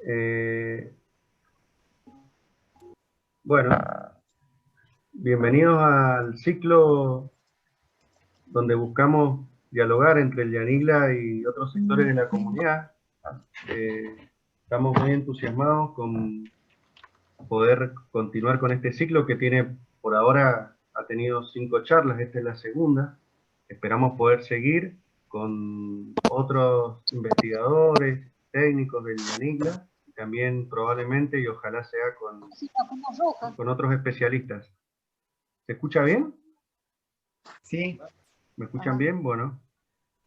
Eh, bueno, bienvenidos al ciclo donde buscamos dialogar entre el Yanigla y otros sectores de la comunidad. Estamos muy entusiasmados con poder continuar con este ciclo que tiene, por ahora, ha tenido 5 charlas, esta es la segunda. Esperamos poder seguir con otros investigadores, técnicos del Yanigla, y también probablemente y ojalá sea con otros especialistas. ¿Se escucha bien? Sí. ¿Me escuchan bien? Bueno.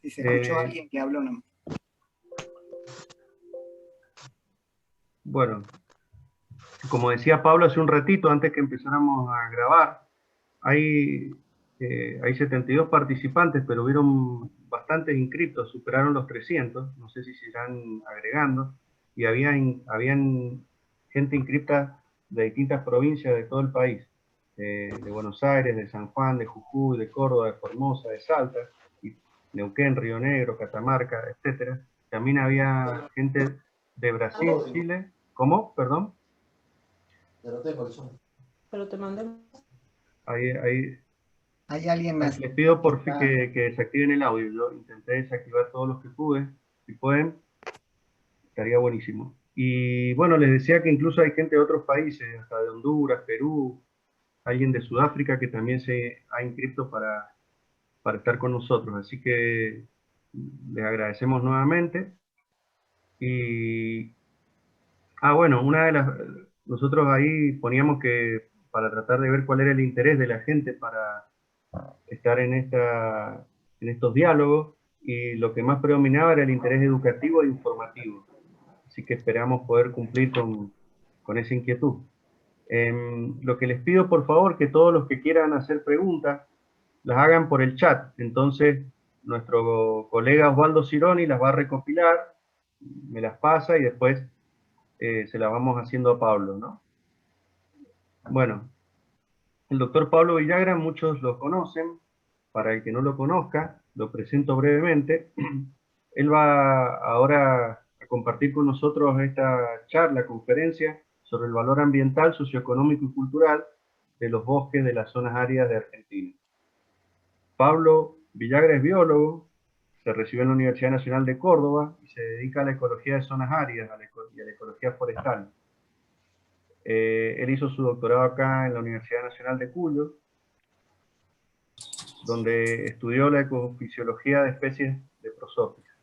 Si se escuchó a alguien que habló, no. Bueno, como decía Pablo hace un ratito, antes que empezáramos a grabar, hay 72 participantes, pero hubieron bastantes inscritos, superaron los 300, no sé si se irán agregando, y habían gente inscrita de distintas provincias de todo el país, de Buenos Aires, de San Juan, de Jujuy, de Córdoba, de Formosa, de Salta, y Neuquén, Río Negro, Catamarca, etc. También había gente de Brasil, Chile. ¿Cómo? Perdón. Pero tengo el Zoom. Pero te mandé. Hay alguien más. Les pido por fin que desactiven el audio. Yo intenté desactivar todos los que pude. Si pueden, estaría buenísimo. Y bueno, les decía que incluso hay gente de otros países, hasta de Honduras, Perú, alguien de Sudáfrica que también se ha inscrito para estar con nosotros. Así que les agradecemos nuevamente. Y, bueno, nosotros ahí poníamos que para tratar de ver cuál era el interés de la gente para estar en estos diálogos, y lo que más predominaba era el interés educativo e informativo. Así que esperamos poder cumplir con esa inquietud. Lo que les pido, por favor, que todos los que quieran hacer preguntas, las hagan por el chat. Entonces, nuestro colega Osvaldo Cironi las va a recopilar, me las pasa y después se las vamos haciendo a Pablo, ¿no? Bueno, el doctor Pablo Villagra, muchos lo conocen. Para el que no lo conozca, lo presento brevemente. Él va ahora a compartir con nosotros esta charla, conferencia, sobre el valor ambiental, socioeconómico y cultural de los bosques de las zonas áridas de Argentina. Pablo Villagra es biólogo, se recibió en la Universidad Nacional de Córdoba y se dedica a la ecología de zonas áridas y a la ecología forestal. Él hizo su doctorado acá en la Universidad Nacional de Cuyo, donde estudió la ecofisiología de especies de prosófilas.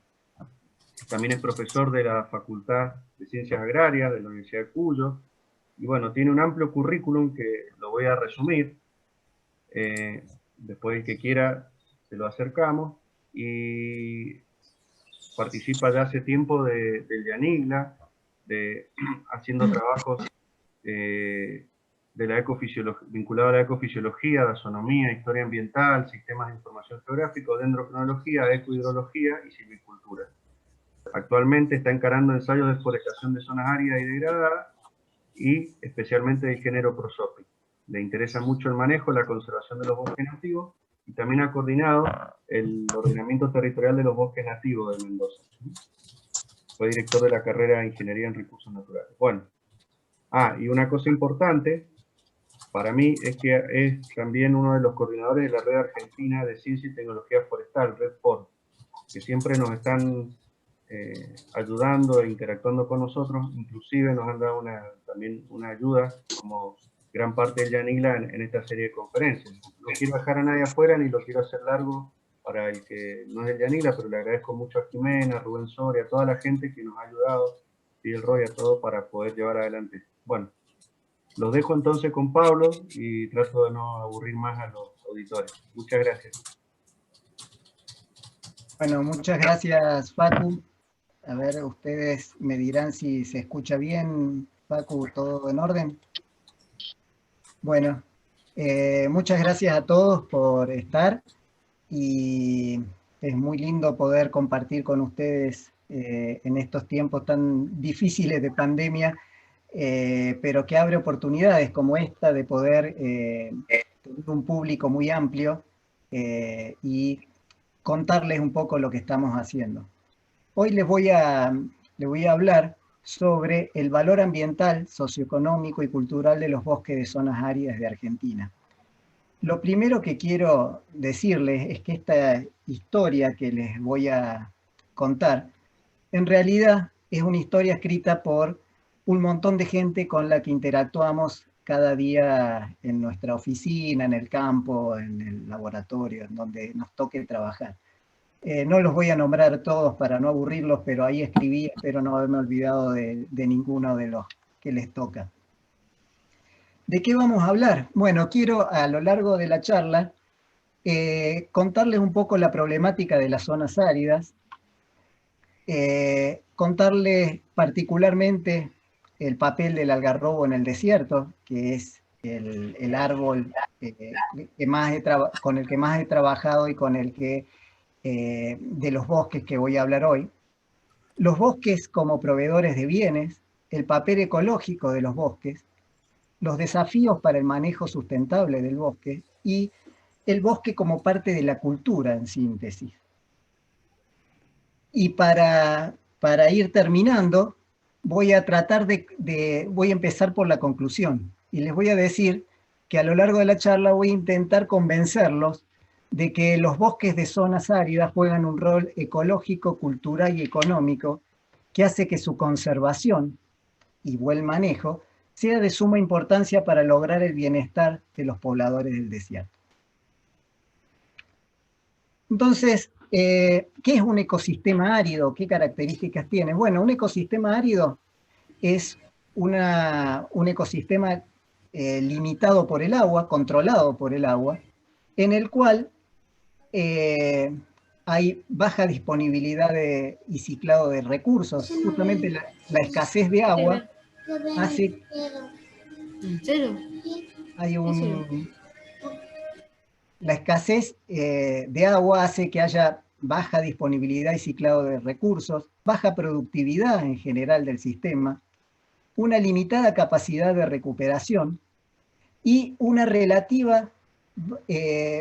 También es profesor de la Facultad de Ciencias Agrarias de la Universidad de Cuyo, y bueno, tiene un amplio currículum que lo voy a resumir. Después el que quiera se lo acercamos, y participa ya hace tiempo del Yanigla, haciendo trabajos vinculado a la ecofisiología, taxonomía, historia ambiental, sistemas de información geográfico, dendrocronología, ecohidrología y silvicultura. Actualmente está encarando ensayos de forestación de zonas áridas y degradadas, y especialmente del género prosópico. Le interesa mucho el manejo, la conservación de los bosques nativos, y también ha coordinado el ordenamiento territorial de los bosques nativos de Mendoza. Fue director de la carrera de Ingeniería en Recursos Naturales. Bueno, y una cosa importante para mí es que es también uno de los coordinadores de la Red Argentina de Ciencia y Tecnología Forestal, RedFort, que siempre nos están ayudando e interactuando con nosotros. Inclusive nos han dado también una ayuda como gran parte del Yanigla en esta serie de conferencias. No quiero dejar a nadie afuera ni lo quiero hacer largo para el que no es del Yanigla, pero le agradezco mucho a Jimena, a Rubén Soria, a toda la gente que nos ha ayudado, Fidel Roy, a todo para poder llevar adelante. Bueno, los dejo entonces con Pablo y trato de no aburrir más a los auditores. Muchas gracias. Bueno, muchas gracias, Facu. A ver, ustedes me dirán si se escucha bien. Facu, ¿todo en orden? Bueno, muchas gracias a todos por estar, y es muy lindo poder compartir con ustedes en estos tiempos tan difíciles de pandemia, pero que abre oportunidades como esta de poder tener un público muy amplio y contarles un poco lo que estamos haciendo. Hoy les voy a hablar sobre el valor ambiental, socioeconómico y cultural de los bosques de zonas áridas de Argentina. Lo primero que quiero decirles es que esta historia que les voy a contar, en realidad es una historia escrita por un montón de gente con la que interactuamos cada día en nuestra oficina, en el campo, en el laboratorio, en donde nos toque trabajar. No los voy a nombrar todos para no aburrirlos, pero ahí escribí, espero no haberme olvidado de ninguno de los que les toca. ¿De qué vamos a hablar? Bueno, quiero a lo largo de la charla contarles un poco la problemática de las zonas áridas, contarles particularmente el papel del algarrobo en el desierto, que es el árbol con el que más he trabajado y con el que de los bosques que voy a hablar hoy. Los bosques como proveedores de bienes, el papel ecológico de los bosques, los desafíos para el manejo sustentable del bosque y el bosque como parte de la cultura, en síntesis. Y para ir terminando, voy a voy a empezar por la conclusión. Y les voy a decir que a lo largo de la charla voy a intentar convencerlos de que los bosques de zonas áridas juegan un rol ecológico, cultural y económico que hace que su conservación y buen manejo sea de suma importancia para lograr el bienestar de los pobladores del desierto. Entonces, ¿qué es un ecosistema árido? ¿Qué características tiene? Bueno, un ecosistema árido es un ecosistema limitado por el agua, controlado por el agua, en el cual hay baja disponibilidad y ciclado de recursos. Justamente la escasez de agua hace... La escasez de agua hace que haya baja disponibilidad y ciclado de recursos, baja productividad en general del sistema, una limitada capacidad de recuperación y una relativa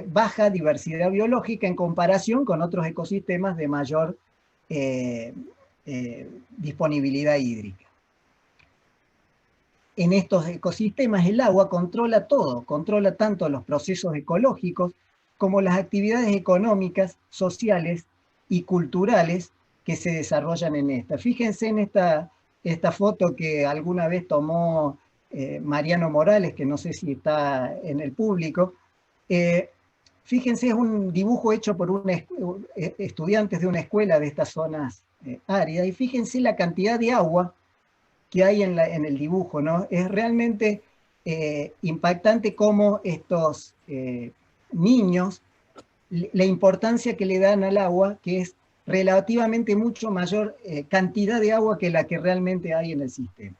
baja diversidad biológica en comparación con otros ecosistemas de mayor disponibilidad hídrica. En estos ecosistemas el agua controla todo, controla tanto los procesos ecológicos como las actividades económicas, sociales y culturales que se desarrollan en esta. Fíjense en esta foto que alguna vez tomó Mariano Morales, que no sé si está en el público. Fíjense, es un dibujo hecho por estudiantes de una escuela de estas zonas áridas, y fíjense la cantidad de agua que hay en el dibujo, ¿no? Es realmente impactante cómo estos niños, la importancia que le dan al agua, que es relativamente mucho mayor cantidad de agua que la que realmente hay en el sistema.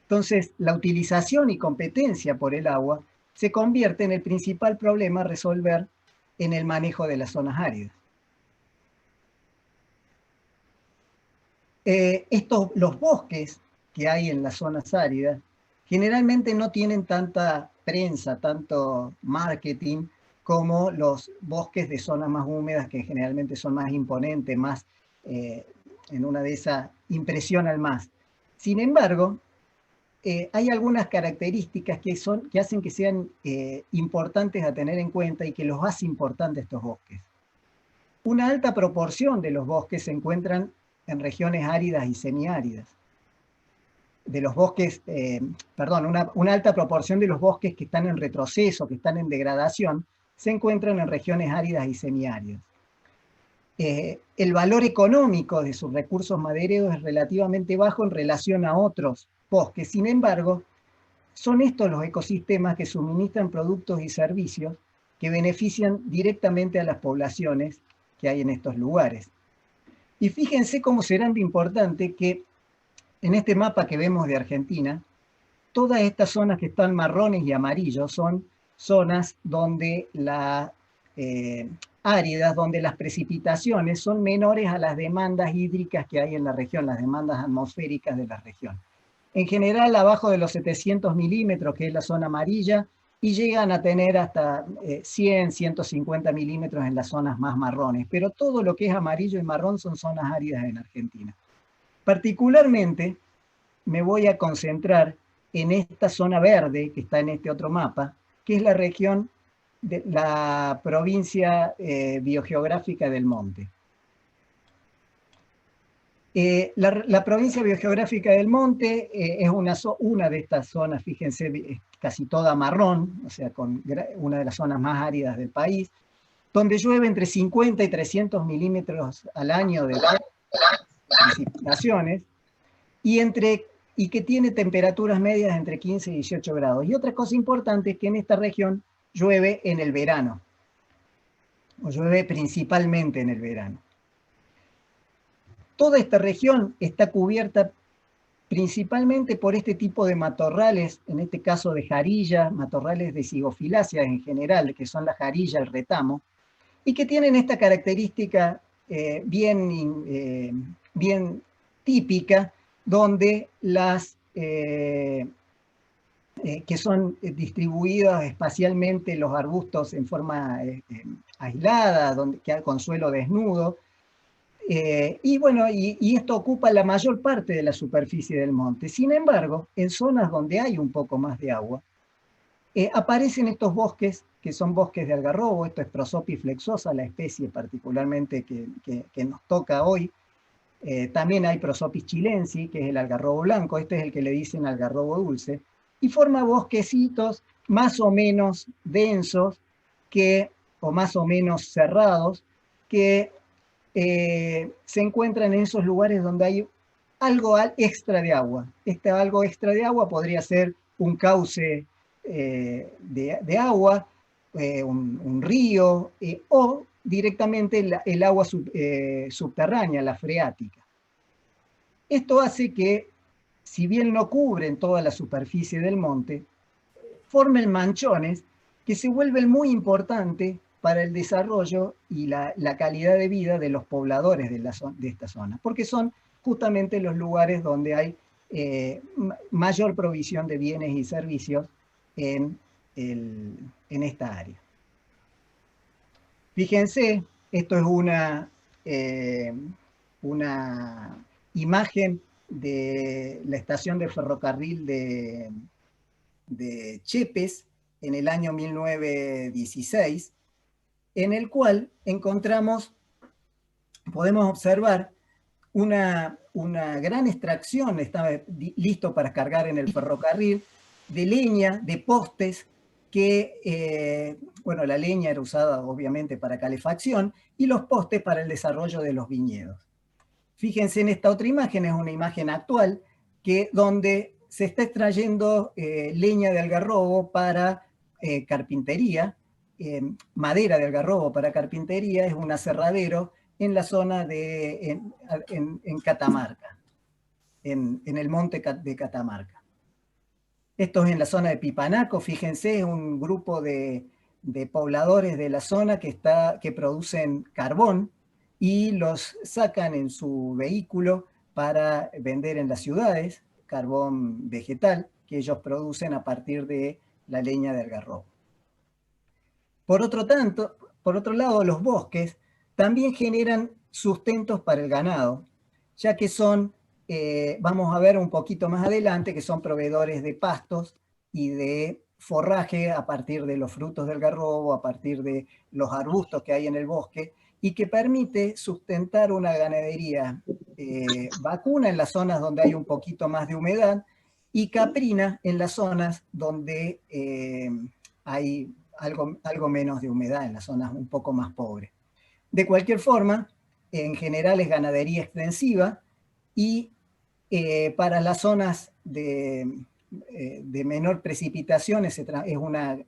Entonces, la utilización y competencia por el agua se convierte en el principal problema a resolver en el manejo de las zonas áridas. Los bosques que hay en las zonas áridas generalmente no tienen tanta prensa, tanto marketing, como los bosques de zonas más húmedas, que generalmente son más imponentes, más, en una de esas impresionan más. Sin embargo, hay algunas características que hacen que sean importantes a tener en cuenta y que los hace importantes estos bosques. Una alta proporción de los bosques se encuentran en regiones áridas y semiáridas. De los bosques, una alta proporción de los bosques que están en retroceso, que están en degradación, se encuentran en regiones áridas y semiáridas. El valor económico de sus recursos madereros es relativamente bajo en relación a otros bosques. Sin embargo, son estos los ecosistemas que suministran productos y servicios que benefician directamente a las poblaciones que hay en estos lugares. Y fíjense cómo será de importante que en este mapa que vemos de Argentina, todas estas zonas que están marrones y amarillos son zonas donde áridas, donde las precipitaciones son menores a las demandas hídricas que hay en la región, las demandas atmosféricas de la región. En general, abajo de los 700 milímetros, que es la zona amarilla, y llegan a tener hasta 100, 150 milímetros en las zonas más marrones. Pero todo lo que es amarillo y marrón son zonas áridas en Argentina. Particularmente me voy a concentrar en esta zona verde que está en este otro mapa, que es la región de la provincia biogeográfica del Monte. La provincia biogeográfica del Monte es una de estas zonas, fíjense, es casi toda marrón, o sea, con una de las zonas más áridas del país, donde llueve entre 50 y 300 milímetros al año de precipitaciones, y que tiene temperaturas medias entre 15 y 18 grados. Y otra cosa importante es que en esta región llueve en el verano, o llueve principalmente en el verano. Toda esta región está cubierta principalmente por este tipo de matorrales, en este caso de jarilla, matorrales de Zygophyllaceae en general, que son la jarilla, el retamo, y que tienen esta característica bien típica, donde que son distribuidos espacialmente los arbustos en forma aislada, con suelo desnudo, y bueno, y esto ocupa la mayor parte de la superficie del monte. Sin embargo, en zonas donde hay un poco más de agua, aparecen estos bosques, que son bosques de algarrobo. Esto es Prosopis flexosa, la especie particularmente que nos toca hoy. También hay Prosopis chilensis, que es el algarrobo blanco. Este es el que le dicen algarrobo dulce. Y forma bosquecitos más o menos densos, o más o menos cerrados, que se encuentran en esos lugares donde hay algo extra de agua. Este algo extra de agua podría ser un cauce de agua, un río, o directamente el agua subterránea, la freática. Esto hace que, si bien no cubren toda la superficie del monte, formen manchones que se vuelven muy importantes para el desarrollo y la calidad de vida de los pobladores de esta zona, porque son justamente los lugares donde hay mayor provisión de bienes y servicios en esta área. Fíjense, esto es una imagen de la estación de ferrocarril de Chepes en el año 1916, en el cual podemos observar una gran extracción, estaba listo para cargar en el ferrocarril, de leña, de postes, que, bueno, la leña era usada obviamente para calefacción, y los postes para el desarrollo de los viñedos. Fíjense en esta otra imagen, es una imagen actual, donde se está extrayendo leña de algarrobo para carpintería, madera de algarrobo para carpintería, es un aserradero en la zona en Catamarca, en el monte de Catamarca. Esto es en la zona de Pipanaco, fíjense, es un grupo de pobladores de la zona que producen carbón y los sacan en su vehículo para vender en las ciudades, carbón vegetal que ellos producen a partir de la leña de algarrobo. Por otro lado, los bosques también generan sustentos para el ganado, ya que son, vamos a ver un poquito más adelante, que son proveedores de pastos y de forraje a partir de los frutos del algarrobo, a partir de los arbustos que hay en el bosque, y que permite sustentar una ganadería vacuna en las zonas donde hay un poquito más de humedad, y caprina en las zonas donde hay algo menos de humedad, en las zonas un poco más pobres. De cualquier forma, en general es ganadería extensiva, y para las zonas de menor precipitación es una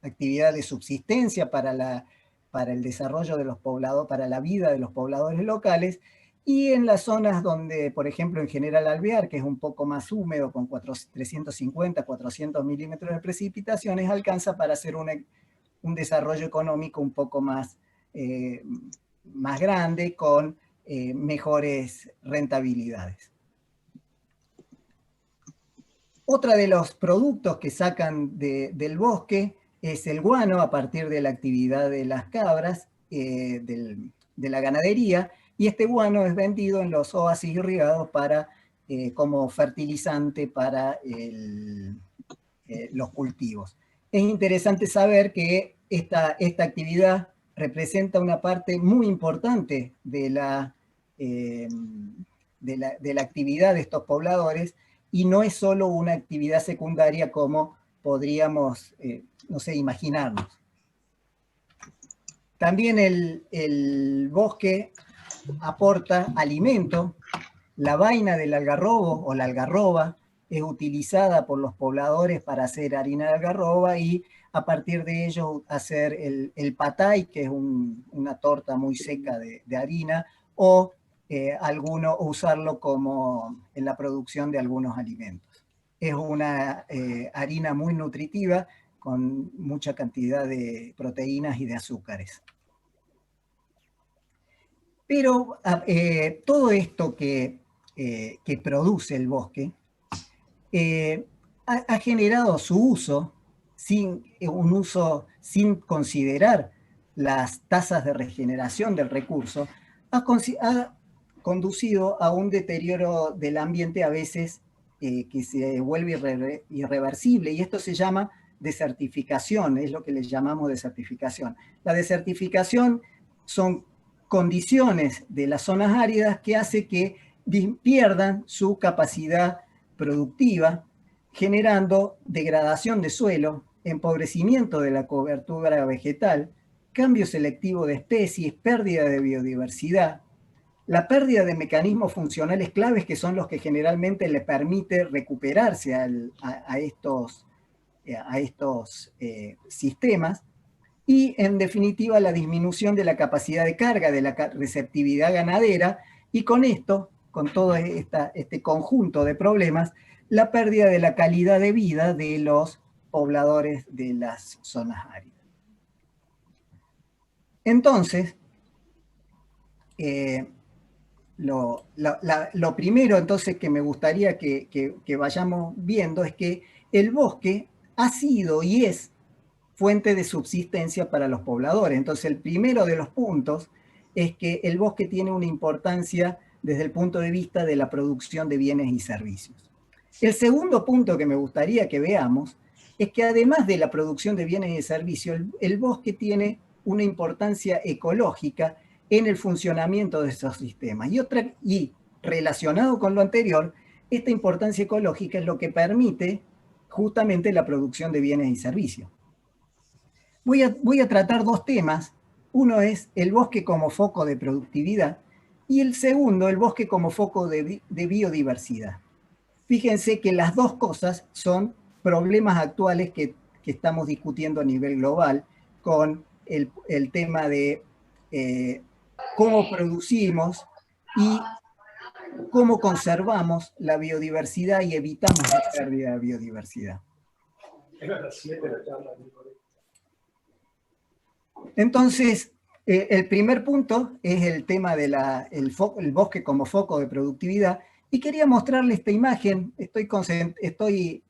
actividad de subsistencia para el desarrollo de los pobladores, para la vida de los pobladores locales, y en las zonas donde, por ejemplo, en General Alvear, que es un poco más húmedo, con 350, 400 milímetros de precipitaciones, alcanza para hacer un desarrollo económico un poco más grande, con mejores rentabilidades. Otra de los productos que sacan del bosque es el guano, a partir de la actividad de las cabras, de la ganadería, y este guano es vendido en los oasis irrigados como fertilizante para los cultivos. Es interesante saber que esta actividad representa una parte muy importante de la actividad de estos pobladores, y no es solo una actividad secundaria como podríamos, no sé, imaginarnos. También el bosque aporta alimento. La vaina del algarrobo o la algarroba es utilizada por los pobladores para hacer harina de algarroba y a partir de ello hacer el patay, que es una torta muy seca de harina, o usarlo como en la producción de algunos alimentos. Es una harina muy nutritiva con mucha cantidad de proteínas y de azúcares. Pero todo esto que produce el bosque ha generado su uso un uso sin considerar las tasas de regeneración del recurso, ha conducido a un deterioro del ambiente a veces que se vuelve irreversible, y esto se llama desertificación, es lo que les llamamos desertificación. La desertificación son condiciones de las zonas áridas que hace que pierdan su capacidad productiva, generando degradación de suelo, empobrecimiento de la cobertura vegetal, cambio selectivo de especies, pérdida de biodiversidad, la pérdida de mecanismos funcionales claves que son los que generalmente le permite recuperarse a estos sistemas, y en definitiva la disminución de la capacidad de carga, de la receptividad ganadera, y con esto, con todo este conjunto de problemas, la pérdida de la calidad de vida de los pobladores de las zonas áridas. Entonces, lo primero entonces que me gustaría que vayamos viendo es que el bosque ha sido y es fuente de subsistencia para los pobladores. Entonces, el primero de los puntos es que el bosque tiene una importancia desde el punto de vista de la producción de bienes y servicios. El segundo punto que me gustaría que veamos es que además de la producción de bienes y servicios, el bosque tiene una importancia ecológica en el funcionamiento de esos sistemas. Y relacionado con lo anterior, esta importancia ecológica es lo que permite justamente la producción de bienes y servicios. Voy a tratar dos temas. Uno es el bosque como foco de productividad y el segundo, el bosque como foco de biodiversidad. Fíjense que las dos cosas son problemas actuales que estamos discutiendo a nivel global con el tema de cómo producimos y cómo conservamos la biodiversidad y evitamos la pérdida de biodiversidad. Entonces, el primer punto es el tema del bosque como foco de productividad, y quería mostrarle esta imagen. Estoy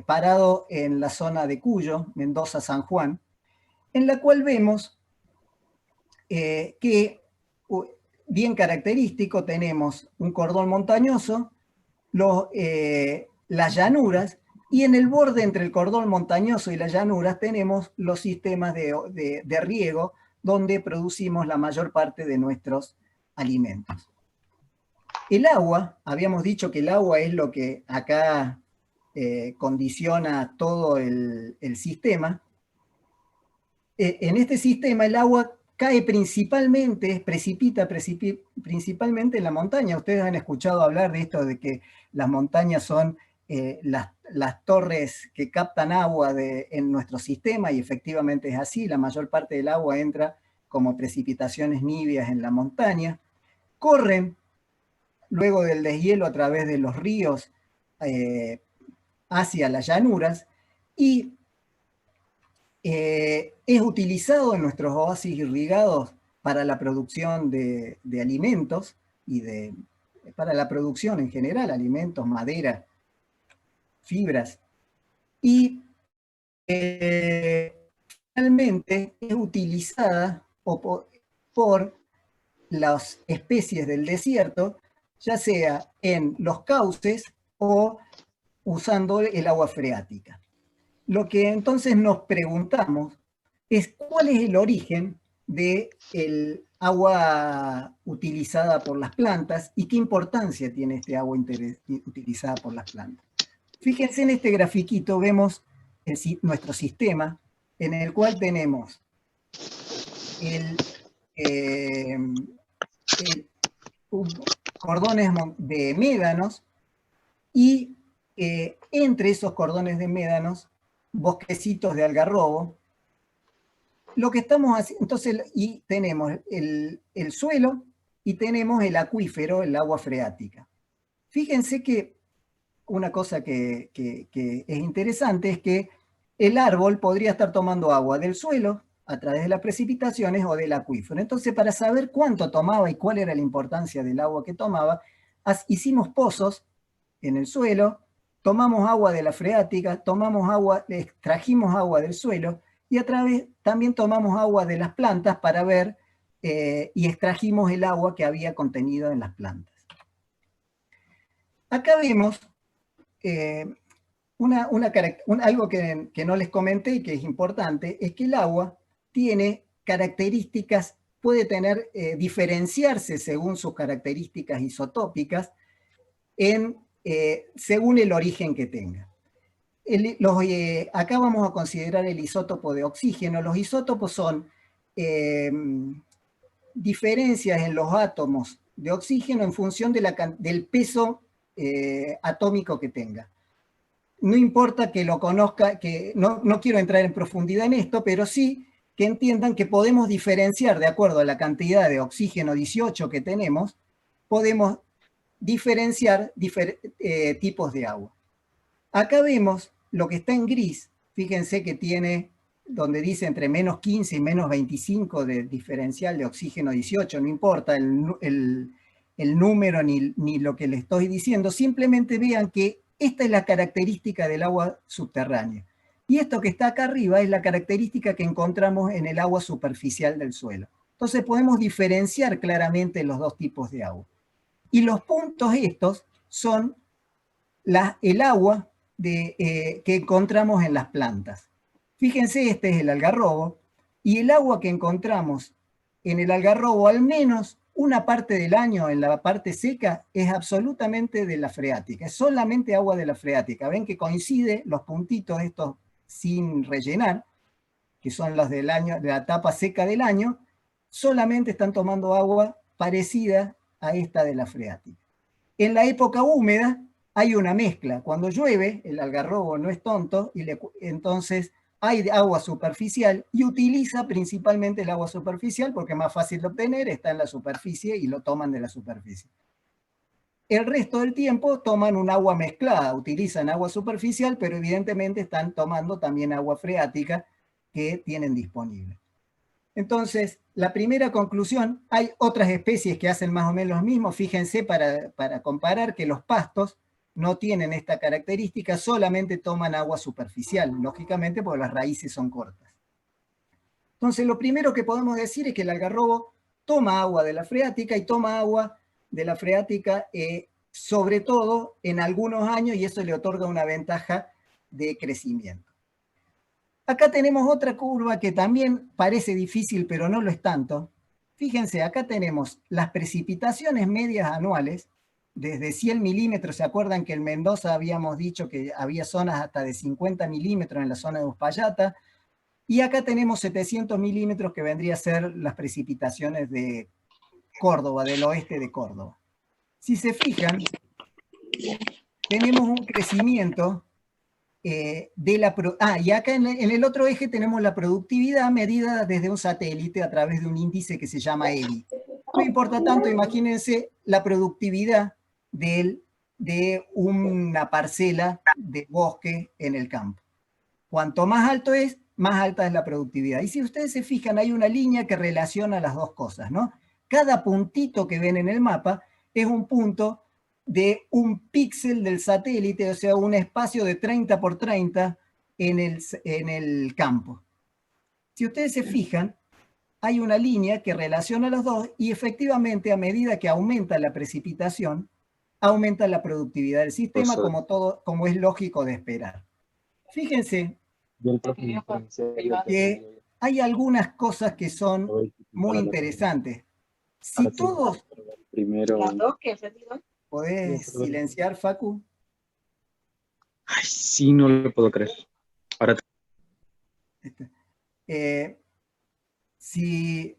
parado en la zona de Cuyo, Mendoza, San Juan, en la cual vemos que, bien característico, tenemos un cordón montañoso, las llanuras, y en el borde entre el cordón montañoso y las llanuras tenemos los sistemas de riego donde producimos la mayor parte de nuestros alimentos. El agua, habíamos dicho que el agua es lo que acá condiciona todo el sistema. En este sistema el agua cae precipita principalmente en la montaña. Ustedes han escuchado hablar de esto de que las montañas son las torres que captan agua en nuestro sistema, y efectivamente es así. La mayor parte del agua entra como precipitaciones niveas en la montaña. Corren luego del deshielo a través de los ríos hacia las llanuras, y es utilizado en nuestros oasis irrigados para la producción de alimentos y para la producción en general, alimentos, madera, fibras, y finalmente es utilizada por las especies del desierto, ya sea en los cauces o usando el agua freática. Lo que entonces nos preguntamos es cuál es el origen del agua utilizada por las plantas y qué importancia tiene este agua utilizada por las plantas. Fíjense en este grafiquito, vemos nuestro sistema en el cual tenemos cordones de médanos y entre esos cordones de médanos, bosquecitos de algarrobo. Lo que estamos haciendo, entonces, y tenemos el suelo y tenemos el acuífero, el agua freática. Fíjense que una cosa que es interesante es que el árbol podría estar tomando agua del suelo a través de las precipitaciones o del acuífero. Entonces, para saber cuánto tomaba y cuál era la importancia del agua que tomaba, hicimos pozos en el suelo, tomamos agua de la freática, extrajimos agua del suelo y a través también tomamos agua de las plantas para ver y extrajimos el agua que había contenido en las plantas. Acá vemos algo que no les comenté y que es importante, es que el agua tiene características, puede diferenciarse según sus características isotópicas según el origen que tenga. Acá vamos a considerar el isótopo de oxígeno. Los isótopos son diferencias en los átomos de oxígeno en función del peso atómico que tenga. No importa que lo conozca, que no quiero entrar en profundidad en esto, pero sí que entiendan que podemos diferenciar de acuerdo a la cantidad de oxígeno 18 que tenemos, podemos diferenciar tipos de agua. Acá vemos lo que está en gris, fíjense que tiene, donde dice entre menos 15 y menos 25 de diferencial de oxígeno 18, no importa el número ni lo que le estoy diciendo, simplemente vean que esta es la característica del agua subterránea. Y esto que está acá arriba es la característica que encontramos en el agua superficial del suelo. Entonces podemos diferenciar claramente los dos tipos de agua. Y los puntos estos son el agua que encontramos en las plantas. Fíjense, este es el algarrobo, y el agua que encontramos en el algarrobo, al menos una parte del año en la parte seca, es absolutamente de la freática, es solamente agua de la freática. Ven que coincide los puntitos estos sin rellenar, que son los del año, de la etapa seca del año, solamente están tomando agua parecida a esta de la freática. En la época húmeda hay una mezcla. Cuando llueve, el algarrobo no es tonto, y entonces hay agua superficial y utiliza principalmente el agua superficial porque es más fácil de obtener, está en la superficie y lo toman de la superficie. El resto del tiempo toman un agua mezclada, utilizan agua superficial, pero evidentemente están tomando también agua freática que tienen disponible. Entonces, la primera conclusión, hay otras especies que hacen más o menos lo mismo. Fíjense para comparar que los pastos no tienen esta característica, solamente toman agua superficial, lógicamente porque las raíces son cortas. Entonces, lo primero que podemos decir es que el algarrobo toma agua de la freática y toma agua de la freática sobre todo en algunos años, y eso le otorga una ventaja de crecimiento. Acá tenemos otra curva que también parece difícil, pero no lo es tanto. Fíjense, acá tenemos las precipitaciones medias anuales, desde 100 milímetros. ¿Se acuerdan que en Mendoza habíamos dicho que había zonas hasta de 50 milímetros en la zona de Uspallata? Y acá tenemos 700 milímetros que vendría a ser las precipitaciones de Córdoba, del oeste de Córdoba. Si se fijan, tenemos un crecimiento y acá en el otro eje tenemos la productividad medida desde un satélite a través de un índice que se llama EBI. No importa tanto, imagínense la productividad de una parcela de bosque en el campo. Cuanto más alto es, más alta es la productividad. Y si ustedes se fijan, hay una línea que relaciona las dos cosas, ¿no? Cada puntito que ven en el mapa es un punto de un píxel del satélite, o sea, un espacio de 30 por 30 en el campo. Si ustedes se fijan, hay una línea que relaciona los dos y efectivamente a medida que aumenta la precipitación, aumenta la productividad del sistema como es lógico de esperar. Fíjense que hay algunas cosas que son muy interesantes. Si todos... ¿Podés silenciar, Facu? Ay, sí, no lo puedo creer. Ahora si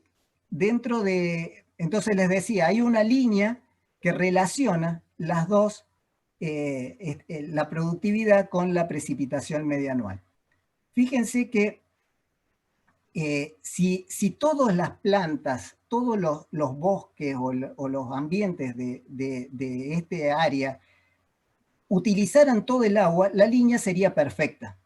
dentro de... Entonces les decía, hay una línea que relaciona las dos, la productividad con la precipitación media anual. Fíjense que si todas las plantas, todos los bosques o los ambientes de este área utilizaran todo el agua, la línea sería perfecta.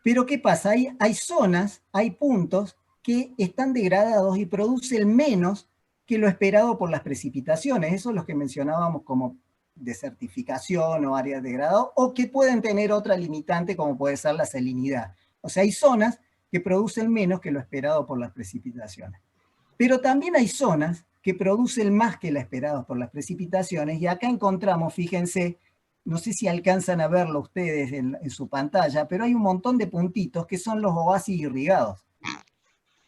Pero ¿qué pasa? Hay zonas, hay puntos que están degradados y producen menos que lo esperado por las precipitaciones. Eso es lo que mencionábamos como desertificación o áreas degradadas, o que pueden tener otra limitante como puede ser la salinidad. O sea, hay zonas que producen menos que lo esperado por las precipitaciones. Pero también hay zonas que producen más que lo esperado por las precipitaciones, y acá encontramos, fíjense, no sé si alcanzan a verlo ustedes en su pantalla, pero hay un montón de puntitos que son los oasis irrigados.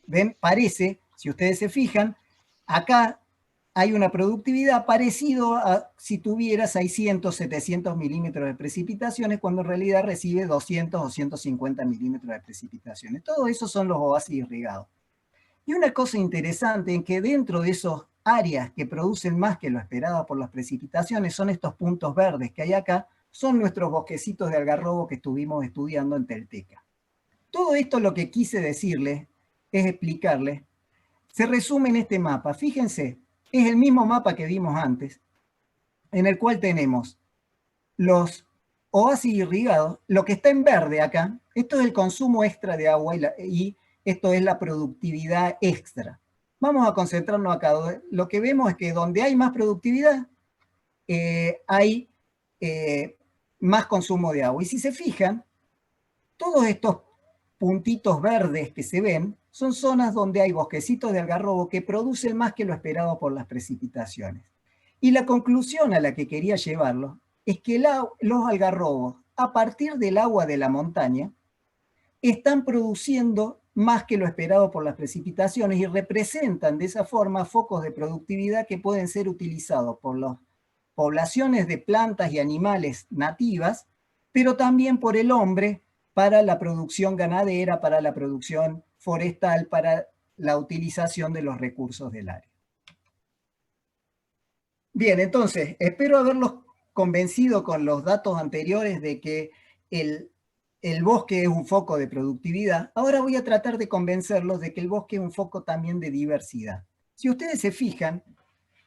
¿Ven? Parece, si ustedes se fijan, acá hay una productividad parecido a si tuviera 600, 700 milímetros de precipitaciones, cuando en realidad recibe 200 o 150 milímetros de precipitaciones. Todo eso son los oasis irrigados. Y una cosa interesante es que dentro de esos áreas que producen más que lo esperado por las precipitaciones son estos puntos verdes que hay acá, son nuestros bosquecitos de algarrobo que estuvimos estudiando en Telteca. Todo esto lo que quise decirles es explicarles, se resume en este mapa. Fíjense, es el mismo mapa que vimos antes, en el cual tenemos los oasis irrigados, lo que está en verde acá, esto es el consumo extra de agua y esto es la productividad extra. Vamos a concentrarnos acá. Lo que vemos es que donde hay más productividad, hay más consumo de agua. Y si se fijan, todos estos puntitos verdes que se ven son zonas donde hay bosquecitos de algarrobo que producen más que lo esperado por las precipitaciones. Y la conclusión a la que quería llevarlo es que los algarrobos, a partir del agua de la montaña, están produciendo más que lo esperado por las precipitaciones y representan de esa forma focos de productividad que pueden ser utilizados por las poblaciones de plantas y animales nativas, pero también por el hombre para la producción ganadera, para la producción forestal, para la utilización de los recursos del área. Bien, entonces, espero haberlos convencido con los datos anteriores de que el bosque es un foco de productividad. Ahora voy a tratar de convencerlos de que el bosque es un foco también de diversidad. Si ustedes se fijan,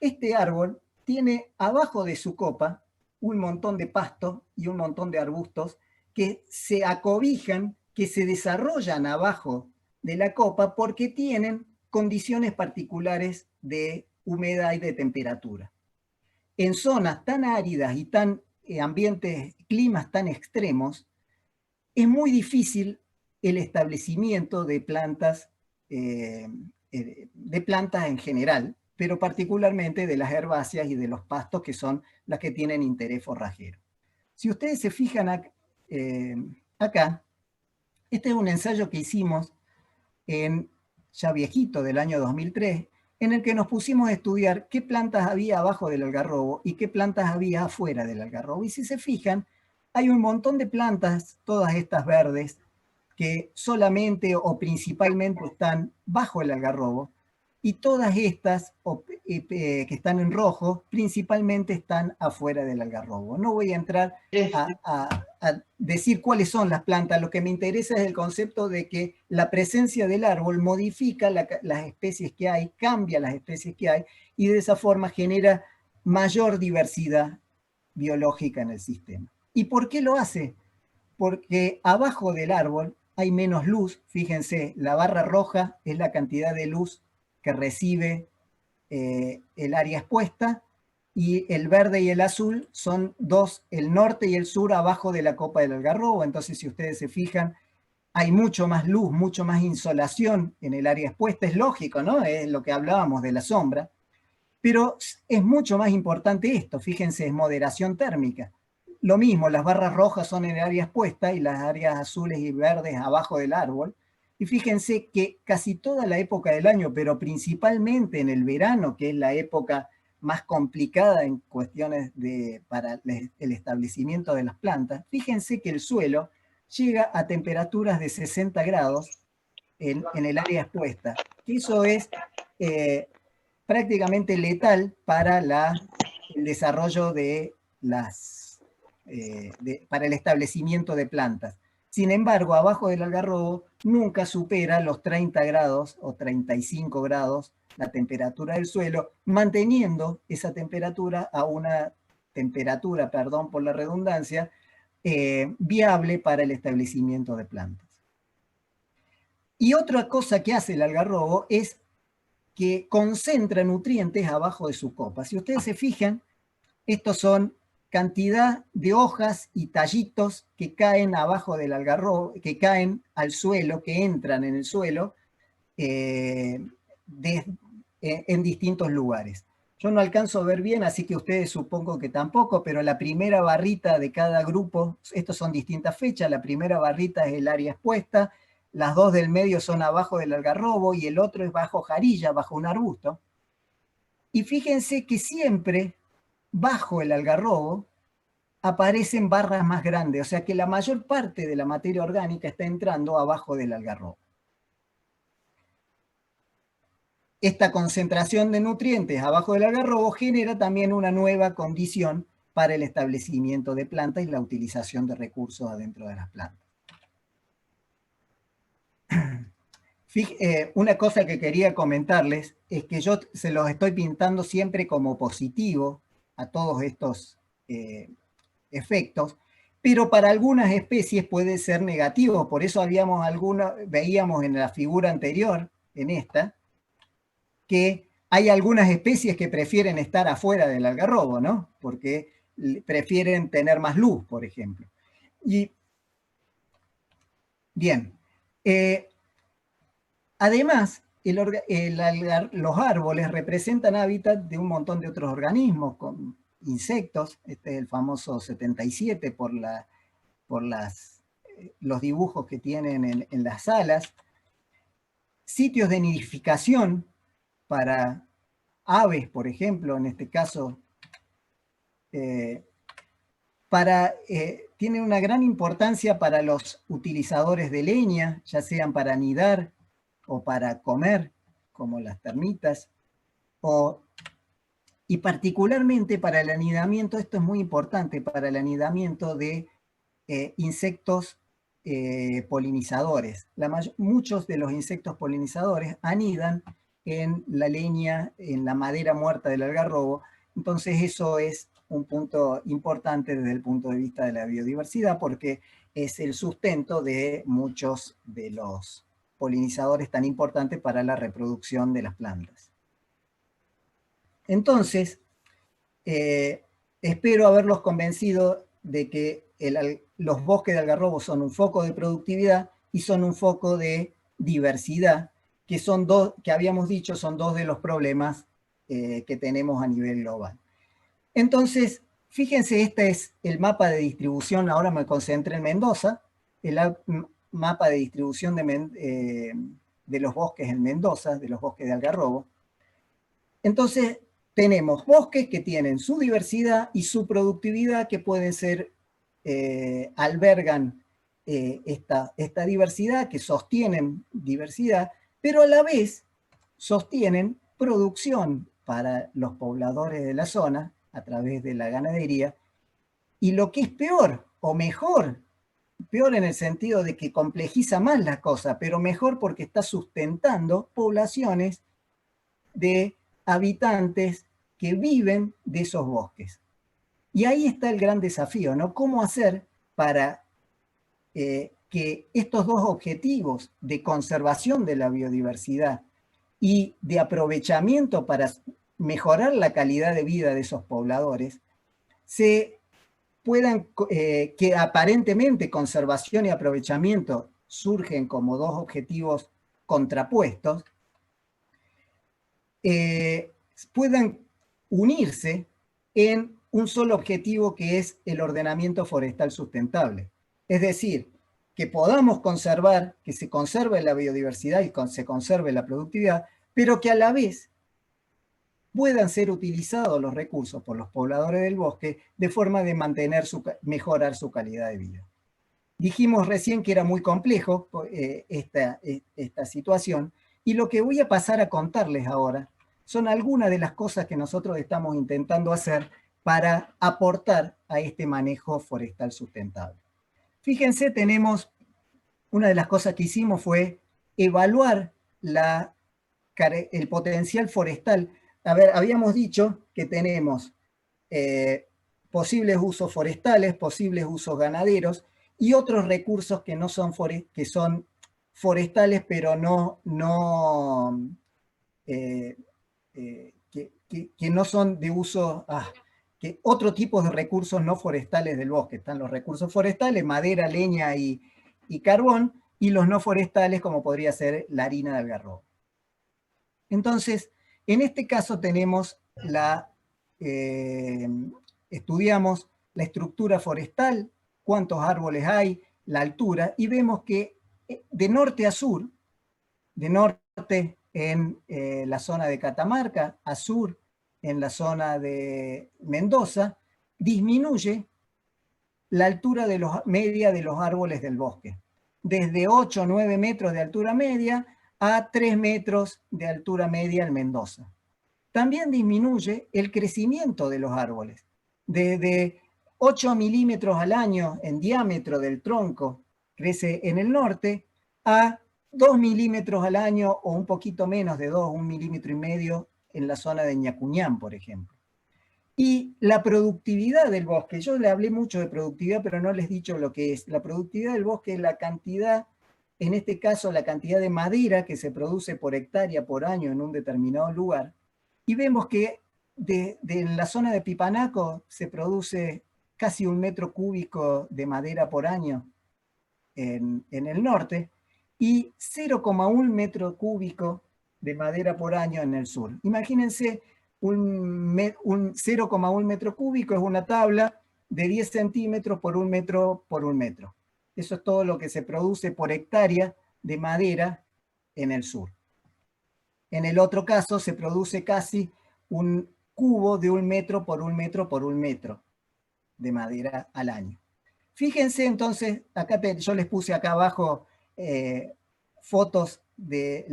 este árbol tiene abajo de su copa un montón de pastos y un montón de arbustos que se acobijan, que se desarrollan abajo de la copa porque tienen condiciones particulares de humedad y de temperatura. En zonas tan áridas y tan climas tan extremos, es muy difícil el establecimiento de plantas en general, pero particularmente de las herbáceas y de los pastos, que son las que tienen interés forrajero. Si ustedes se fijan acá, este es un ensayo que hicimos ya viejito, del año 2003, en el que nos pusimos a estudiar qué plantas había abajo del algarrobo y qué plantas había afuera del algarrobo. Y si se fijan, hay un montón de plantas, todas estas verdes, que solamente o principalmente están bajo el algarrobo, y todas estas que están en rojo principalmente están afuera del algarrobo. No voy a entrar a decir cuáles son las plantas, lo que me interesa es el concepto de que la presencia del árbol modifica las especies que hay, cambia las especies que hay, y de esa forma genera mayor diversidad biológica en el sistema. ¿Y por qué lo hace? Porque abajo del árbol hay menos luz. Fíjense, la barra roja es la cantidad de luz que recibe el área expuesta, y el verde y el azul son el norte y el sur abajo de la copa del algarrobo. Entonces, si ustedes se fijan, hay mucho más luz, mucho más insolación en el área expuesta, es lógico, ¿no? Es lo que hablábamos de la sombra, pero es mucho más importante esto, fíjense, es moderación térmica. Lo mismo, las barras rojas son en el área expuesta y las áreas azules y verdes abajo del árbol. Y fíjense que casi toda la época del año, pero principalmente en el verano, que es la época más complicada en cuestiones para el establecimiento de las plantas, fíjense que el suelo llega a temperaturas de 60 grados en el área expuesta. Eso es prácticamente letal para el desarrollo de para el establecimiento de plantas. Sin embargo, abajo del algarrobo nunca supera los 30 grados o 35 grados la temperatura del suelo, manteniendo esa temperatura a una temperatura, perdón por la redundancia, viable para el establecimiento de plantas. Y otra cosa que hace el algarrobo es que concentra nutrientes abajo de su copa. Si ustedes se fijan, estos son cantidad de hojas y tallitos que caen abajo del algarrobo, que caen al suelo, que entran en el suelo en distintos lugares. Yo no alcanzo a ver bien, así que ustedes supongo que tampoco, pero la primera barrita de cada grupo, estos son distintas fechas, la primera barrita es el área expuesta, las dos del medio son abajo del algarrobo y el otro es bajo jarilla, bajo un arbusto. Y fíjense que siempre bajo el algarrobo aparecen barras más grandes, o sea que la mayor parte de la materia orgánica está entrando abajo del algarrobo. Esta concentración de nutrientes abajo del algarrobo genera también una nueva condición para el establecimiento de plantas y la utilización de recursos adentro de las plantas. Una cosa que quería comentarles es que yo se los estoy pintando siempre como positivo a todos estos efectos, pero para algunas especies puede ser negativo. Por eso veíamos en la figura anterior, en esta, que hay algunas especies que prefieren estar afuera del algarrobo, ¿no? Porque prefieren tener más luz, por ejemplo. Y, bien. Además, los árboles representan hábitat de un montón de otros organismos, con insectos. Este es el famoso 77 por los dibujos que tienen en las alas. Sitios de nidificación para aves, por ejemplo, en este caso, tiene una gran importancia para los utilizadores de leña, ya sean para anidar o para comer, como las termitas, y particularmente para el anidamiento, esto es muy importante, para el anidamiento de insectos polinizadores. Muchos de los insectos polinizadores anidan en la leña, en la madera muerta del algarrobo, entonces eso es un punto importante desde el punto de vista de la biodiversidad, porque es el sustento de muchos de los polinizadores tan importantes para la reproducción de las plantas. Entonces, espero haberlos convencido de que los bosques de algarrobo son un foco de productividad y son un foco de diversidad, que habíamos dicho son dos de los problemas que tenemos a nivel global. Entonces, fíjense, este es el mapa de distribución, ahora me concentré en Mendoza, el mapa de distribución de los bosques en Mendoza, de los bosques de algarrobo. Entonces, tenemos bosques que tienen su diversidad y su productividad, que pueden ser, albergan esta diversidad, que sostienen diversidad, pero a la vez sostienen producción para los pobladores de la zona a través de la ganadería, y lo que es peor o mejor, peor en el sentido de que complejiza más las cosas, pero mejor porque está sustentando poblaciones de habitantes que viven de esos bosques. Y ahí está el gran desafío, ¿no? ¿Cómo hacer para que estos dos objetivos de conservación de la biodiversidad y de aprovechamiento para mejorar la calidad de vida de esos pobladores se puedan, que aparentemente conservación y aprovechamiento surgen como dos objetivos contrapuestos, puedan unirse en un solo objetivo, que es el ordenamiento forestal sustentable. Es decir, que podamos conservar, que se conserve la biodiversidad y se conserve la productividad, pero que a la vez puedan ser utilizados los recursos por los pobladores del bosque de forma de mejorar su calidad de vida. Dijimos recién que era muy complejo esta situación, y lo que voy a pasar a contarles ahora son algunas de las cosas que nosotros estamos intentando hacer para aportar a este manejo forestal sustentable. Fíjense, una de las cosas que hicimos fue evaluar el potencial forestal. A ver, habíamos dicho que tenemos posibles usos forestales, posibles usos ganaderos y otros recursos que no son que son forestales, pero que no son de uso, que otro tipo de recursos no forestales del bosque. Están los recursos forestales, madera, leña y carbón, y los no forestales, como podría ser la harina de algarrobo. Entonces, en este caso tenemos estudiamos la estructura forestal, cuántos árboles hay, la altura, y vemos que de norte a sur, de norte en la zona de Catamarca, a sur en la zona de Mendoza, disminuye la altura media de los árboles del bosque, desde 8 o 9 metros de altura media a 3 metros de altura media en Mendoza. También disminuye el crecimiento de los árboles, desde 8 milímetros al año en diámetro del tronco, crece en el norte, a 2 milímetros al año o un poquito menos de 2, 1,5 milímetros en la zona de Ñacuñán, por ejemplo. Y la productividad del bosque, yo le hablé mucho de productividad, pero no les he dicho lo que es. La productividad del bosque es la cantidad, en este caso la cantidad de madera que se produce por hectárea por año en un determinado lugar. Y vemos que de la zona de Pipanaco se produce casi 1 metro cúbico de madera por año en el norte, y 0,1 metro cúbico de madera por año en el sur. Imagínense, un 0,1 metro cúbico es una tabla de 10 centímetros por 1 metro por 1 metro. Eso es todo lo que se produce por hectárea de madera en el sur. En el otro caso se produce casi un cubo de 1 metro por 1 metro por 1 metro de madera al año. Fíjense entonces, acá yo les puse acá abajo fotos de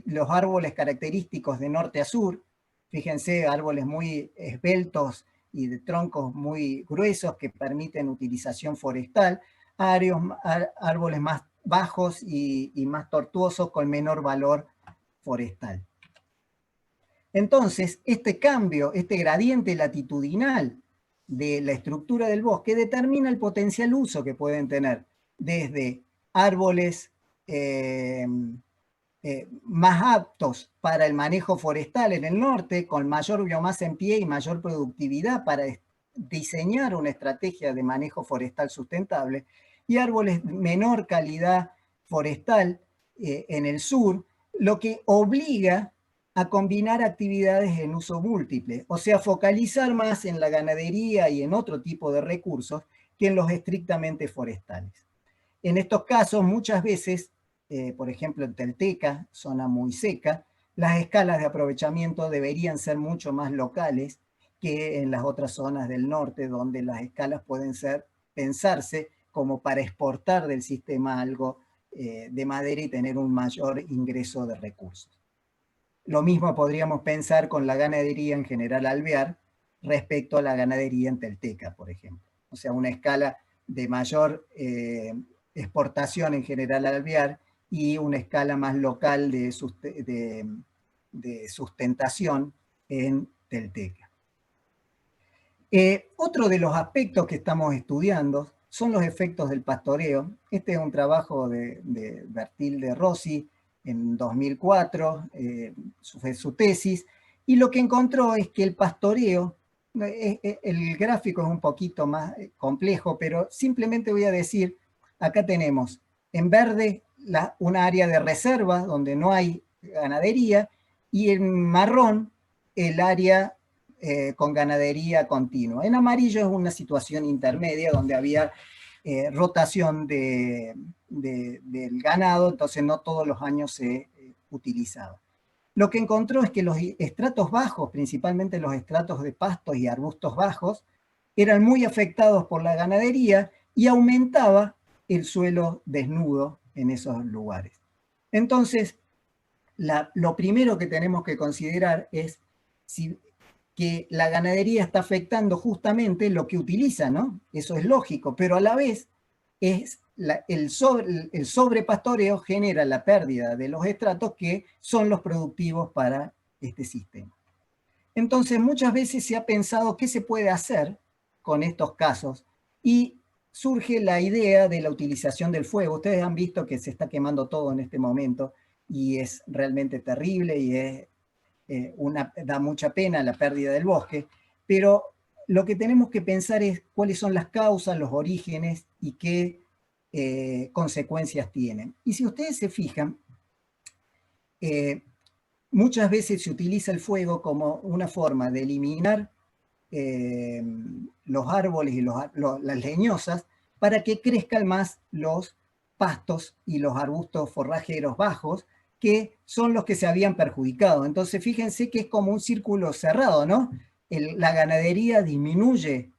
los árboles característicos de norte a sur. Fíjense, árboles muy esbeltos y de troncos muy gruesos que permiten utilización forestal, árboles más bajos y más tortuosos con menor valor forestal. Entonces, este cambio, este gradiente latitudinal de la estructura del bosque determina el potencial uso que pueden tener, desde árboles más aptos para el manejo forestal en el norte, con mayor biomasa en pie y mayor productividad para diseñar una estrategia de manejo forestal sustentable, y árboles de menor calidad forestal en el sur, lo que obliga a combinar actividades en uso múltiple, o sea, focalizar más en la ganadería y en otro tipo de recursos que en los estrictamente forestales. En estos casos, muchas veces, por ejemplo en Telteca, zona muy seca, las escalas de aprovechamiento deberían ser mucho más locales que en las otras zonas del norte, donde las escalas pueden pensarse como para exportar del sistema algo de madera y tener un mayor ingreso de recursos. Lo mismo podríamos pensar con la ganadería en General Alvear respecto a la ganadería en Telteca, por ejemplo. O sea, una escala de mayor exportación en General Alvear y una escala más local de sustentación en Telteca. Otro de los aspectos que estamos estudiando son los efectos del pastoreo. Este es un trabajo de Bertilde Rossi en 2004, fue su tesis, y lo que encontró es que el pastoreo, el gráfico es un poquito más complejo, pero simplemente voy a decir acá tenemos en verde una área de reserva donde no hay ganadería, y en marrón el área con ganadería continua. En amarillo es una situación intermedia donde había rotación del ganado, entonces no todos los años se utilizaba. Lo que encontró es que los estratos bajos, principalmente los estratos de pastos y arbustos bajos, eran muy afectados por la ganadería y aumentaba el suelo desnudo en esos lugares. Entonces, lo primero que tenemos que considerar es que la ganadería está afectando justamente lo que utiliza, ¿no? Eso es lógico, pero a la vez el sobrepastoreo genera la pérdida de los estratos que son los productivos para este sistema. Entonces, muchas veces se ha pensado qué se puede hacer con estos casos y surge la idea de la utilización del fuego. Ustedes han visto que se está quemando todo en este momento y es realmente terrible y da mucha pena la pérdida del bosque, pero lo que tenemos que pensar es cuáles son las causas, los orígenes y qué consecuencias tienen. Y si ustedes se fijan, muchas veces se utiliza el fuego como una forma de eliminar los árboles y las leñosas para que crezcan más los pastos y los arbustos forrajeros bajos, que son los que se habían perjudicado. Entonces fíjense que es como un círculo cerrado, ¿no? La ganadería disminuye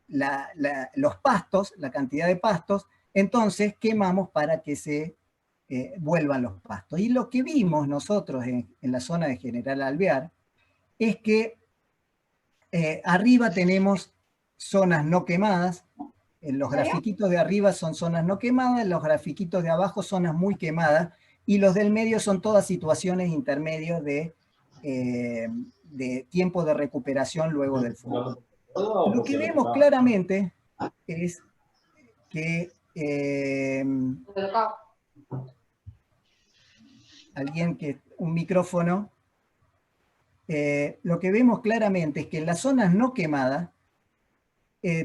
los pastos, la cantidad de pastos, entonces quemamos para que se vuelvan los pastos. Y lo que vimos nosotros en la zona de General Alvear es que arriba tenemos zonas no quemadas, los grafiquitos de arriba son zonas no quemadas, los grafiquitos de abajo zonas muy quemadas, y los del medio son todas situaciones intermedias de tiempo de recuperación luego del fuego. Lo que vemos claramente es que un micrófono, lo que vemos claramente es que en las zonas no quemadas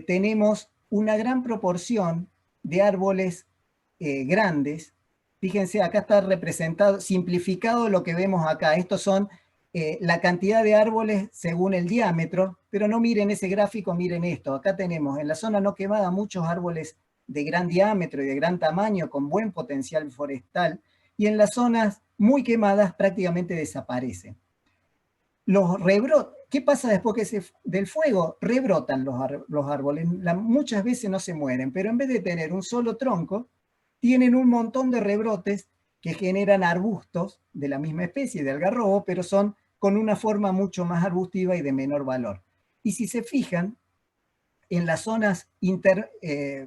tenemos una gran proporción de árboles grandes. Fíjense, acá está representado, simplificado lo que vemos acá. Estos son la cantidad de árboles según el diámetro, pero no miren ese gráfico, miren esto. Acá tenemos en la zona no quemada muchos árboles de gran diámetro y de gran tamaño, con buen potencial forestal, y en las zonas muy quemadas prácticamente desaparecen. ¿Qué pasa después del fuego? Rebrotan los árboles. Muchas veces no se mueren, pero en vez de tener un solo tronco, tienen un montón de rebrotes que generan arbustos de la misma especie, de algarrobo, pero son con una forma mucho más arbustiva y de menor valor. Y si se fijan, en las zonas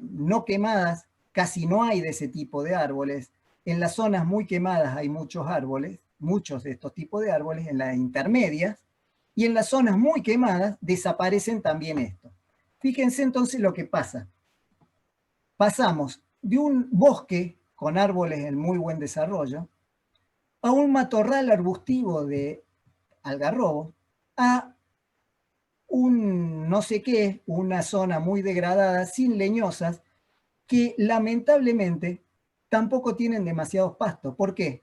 no quemadas casi no hay de ese tipo de árboles. En las zonas muy quemadas hay muchos árboles, muchos de estos tipos de árboles, en las intermedias, y en las zonas muy quemadas desaparecen también estos. Fíjense entonces lo que pasa. Pasamos de un bosque con árboles en muy buen desarrollo a un matorral arbustivo de algarrobo, a un no sé qué, una zona muy degradada, sin leñosas, que lamentablemente tampoco tienen demasiados pastos. ¿Por qué?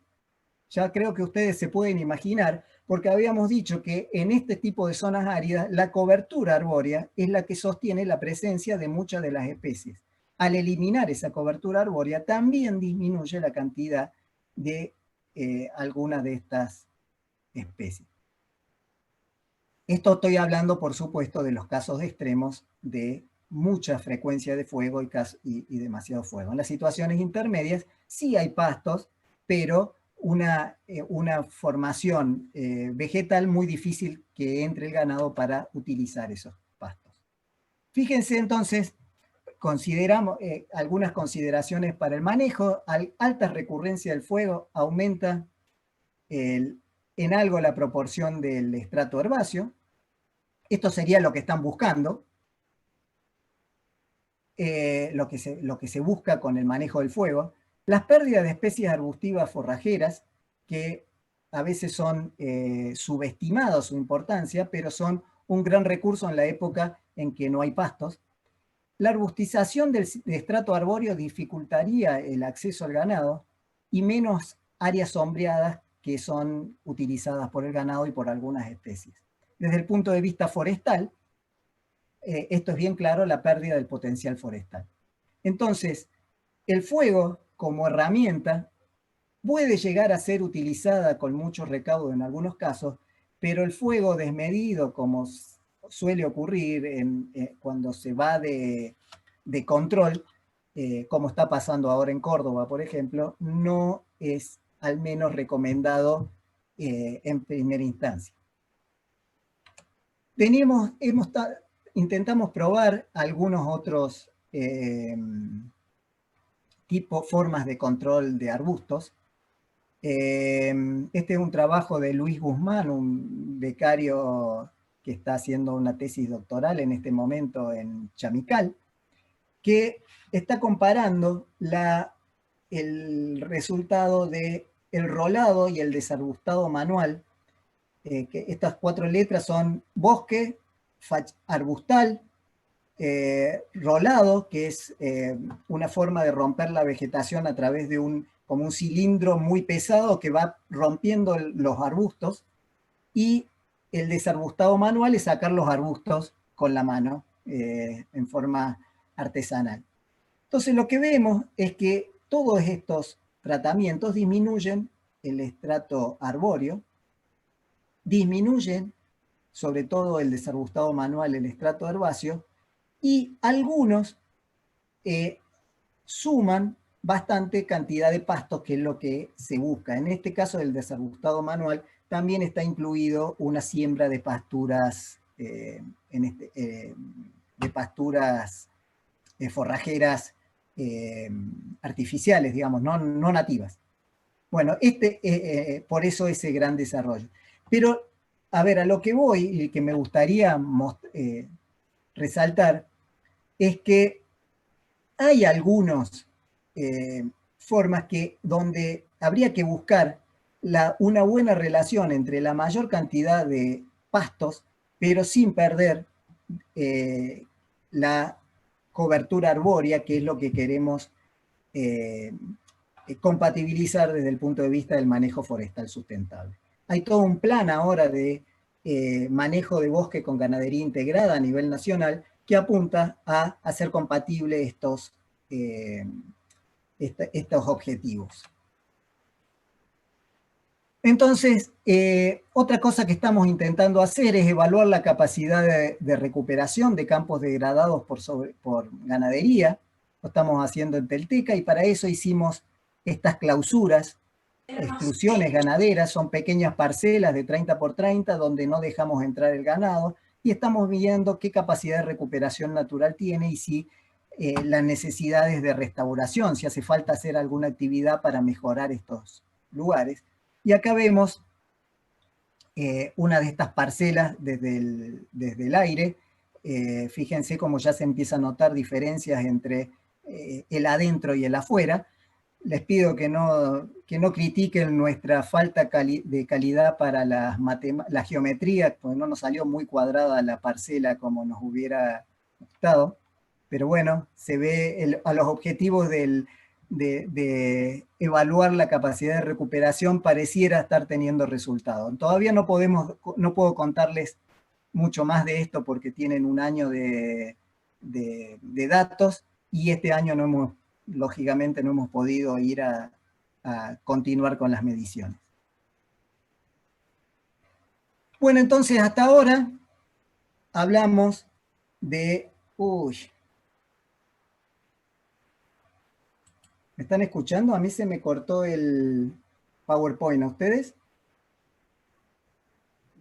Ya creo que ustedes se pueden imaginar, porque habíamos dicho que en este tipo de zonas áridas la cobertura arbórea es la que sostiene la presencia de muchas de las especies. Al eliminar esa cobertura arbórea también disminuye la cantidad de algunas de estas especies. Esto estoy hablando, por supuesto, de los casos extremos de mucha frecuencia de fuego y demasiado fuego. En las situaciones intermedias sí hay pastos, pero una formación vegetal muy difícil que entre el ganado para utilizar esos pastos. Fíjense entonces, consideramos algunas consideraciones para el manejo. Alta recurrencia del fuego aumenta en algo la proporción del estrato herbáceo. Esto sería lo que están buscando, lo que se busca con el manejo del fuego. Las pérdidas de especies arbustivas forrajeras, que a veces son subestimadas su importancia, pero son un gran recurso en la época en que no hay pastos. la arbustización del estrato arbóreo dificultaría el acceso al ganado y menos áreas sombreadas que son utilizadas por el ganado y por algunas especies. Desde el punto de vista forestal, esto es bien claro, la pérdida del potencial forestal. Entonces, el fuego como herramienta puede llegar a ser utilizada con mucho recaudo en algunos casos, pero el fuego desmedido, como suele ocurrir cuando se va de control, como está pasando ahora en Córdoba, por ejemplo, no es al menos recomendado en primera instancia. Intentamos probar algunos otros formas de control de arbustos. Este es un trabajo de Luis Guzmán, un becario que está haciendo una tesis doctoral en este momento en Chamical, que está comparando el resultado del rolado y el desarbustado manual. Que estas 4 letras son bosque, arbustal, rolado, que es una forma de romper la vegetación a través de como un cilindro muy pesado que va rompiendo los arbustos, y el desarbustado manual es sacar los arbustos con la mano en forma artesanal. Entonces lo que vemos es que todos estos tratamientos disminuyen el estrato arbóreo, disminuyen sobre todo el desarbustado manual, el estrato herbáceo, y algunos suman bastante cantidad de pastos, que es lo que se busca. En este caso del desarbustado manual también está incluido una siembra de pasturas, de pasturas forrajeras artificiales, digamos, no nativas. Bueno, por eso ese gran desarrollo. Pero, a ver, a lo que voy y que me gustaría resaltar es que hay algunas formas donde habría que buscar una buena relación entre la mayor cantidad de pastos, pero sin perder la cobertura arbórea, que es lo que queremos compatibilizar desde el punto de vista del manejo forestal sustentable. Hay todo un plan ahora de manejo de bosque con ganadería integrada a nivel nacional que apunta a hacer compatibles estos objetivos. Entonces, otra cosa que estamos intentando hacer es evaluar la capacidad de recuperación de campos degradados por ganadería. Lo estamos haciendo en Telteca y para eso hicimos estas clausuras, exclusiones ganaderas, son pequeñas parcelas de 30 por 30 donde no dejamos entrar el ganado y estamos viendo qué capacidad de recuperación natural tiene y si las necesidades de restauración, si hace falta hacer alguna actividad para mejorar estos lugares. Y acá vemos una de estas parcelas desde el aire. Fíjense cómo ya se empieza a notar diferencias entre el adentro y el afuera. Les pido que no critiquen nuestra falta de calidad para la geometría, porque no nos salió muy cuadrada la parcela como nos hubiera gustado. Pero bueno, se ve a los objetivos de evaluar la capacidad de recuperación pareciera estar teniendo resultados. Todavía no puedo contarles mucho más de esto porque tienen un año de datos y este año lógicamente no hemos podido ir a continuar con las mediciones. Bueno, entonces hasta ahora hablamos de... ¿Me están escuchando? A mí se me cortó el PowerPoint. ¿A ustedes?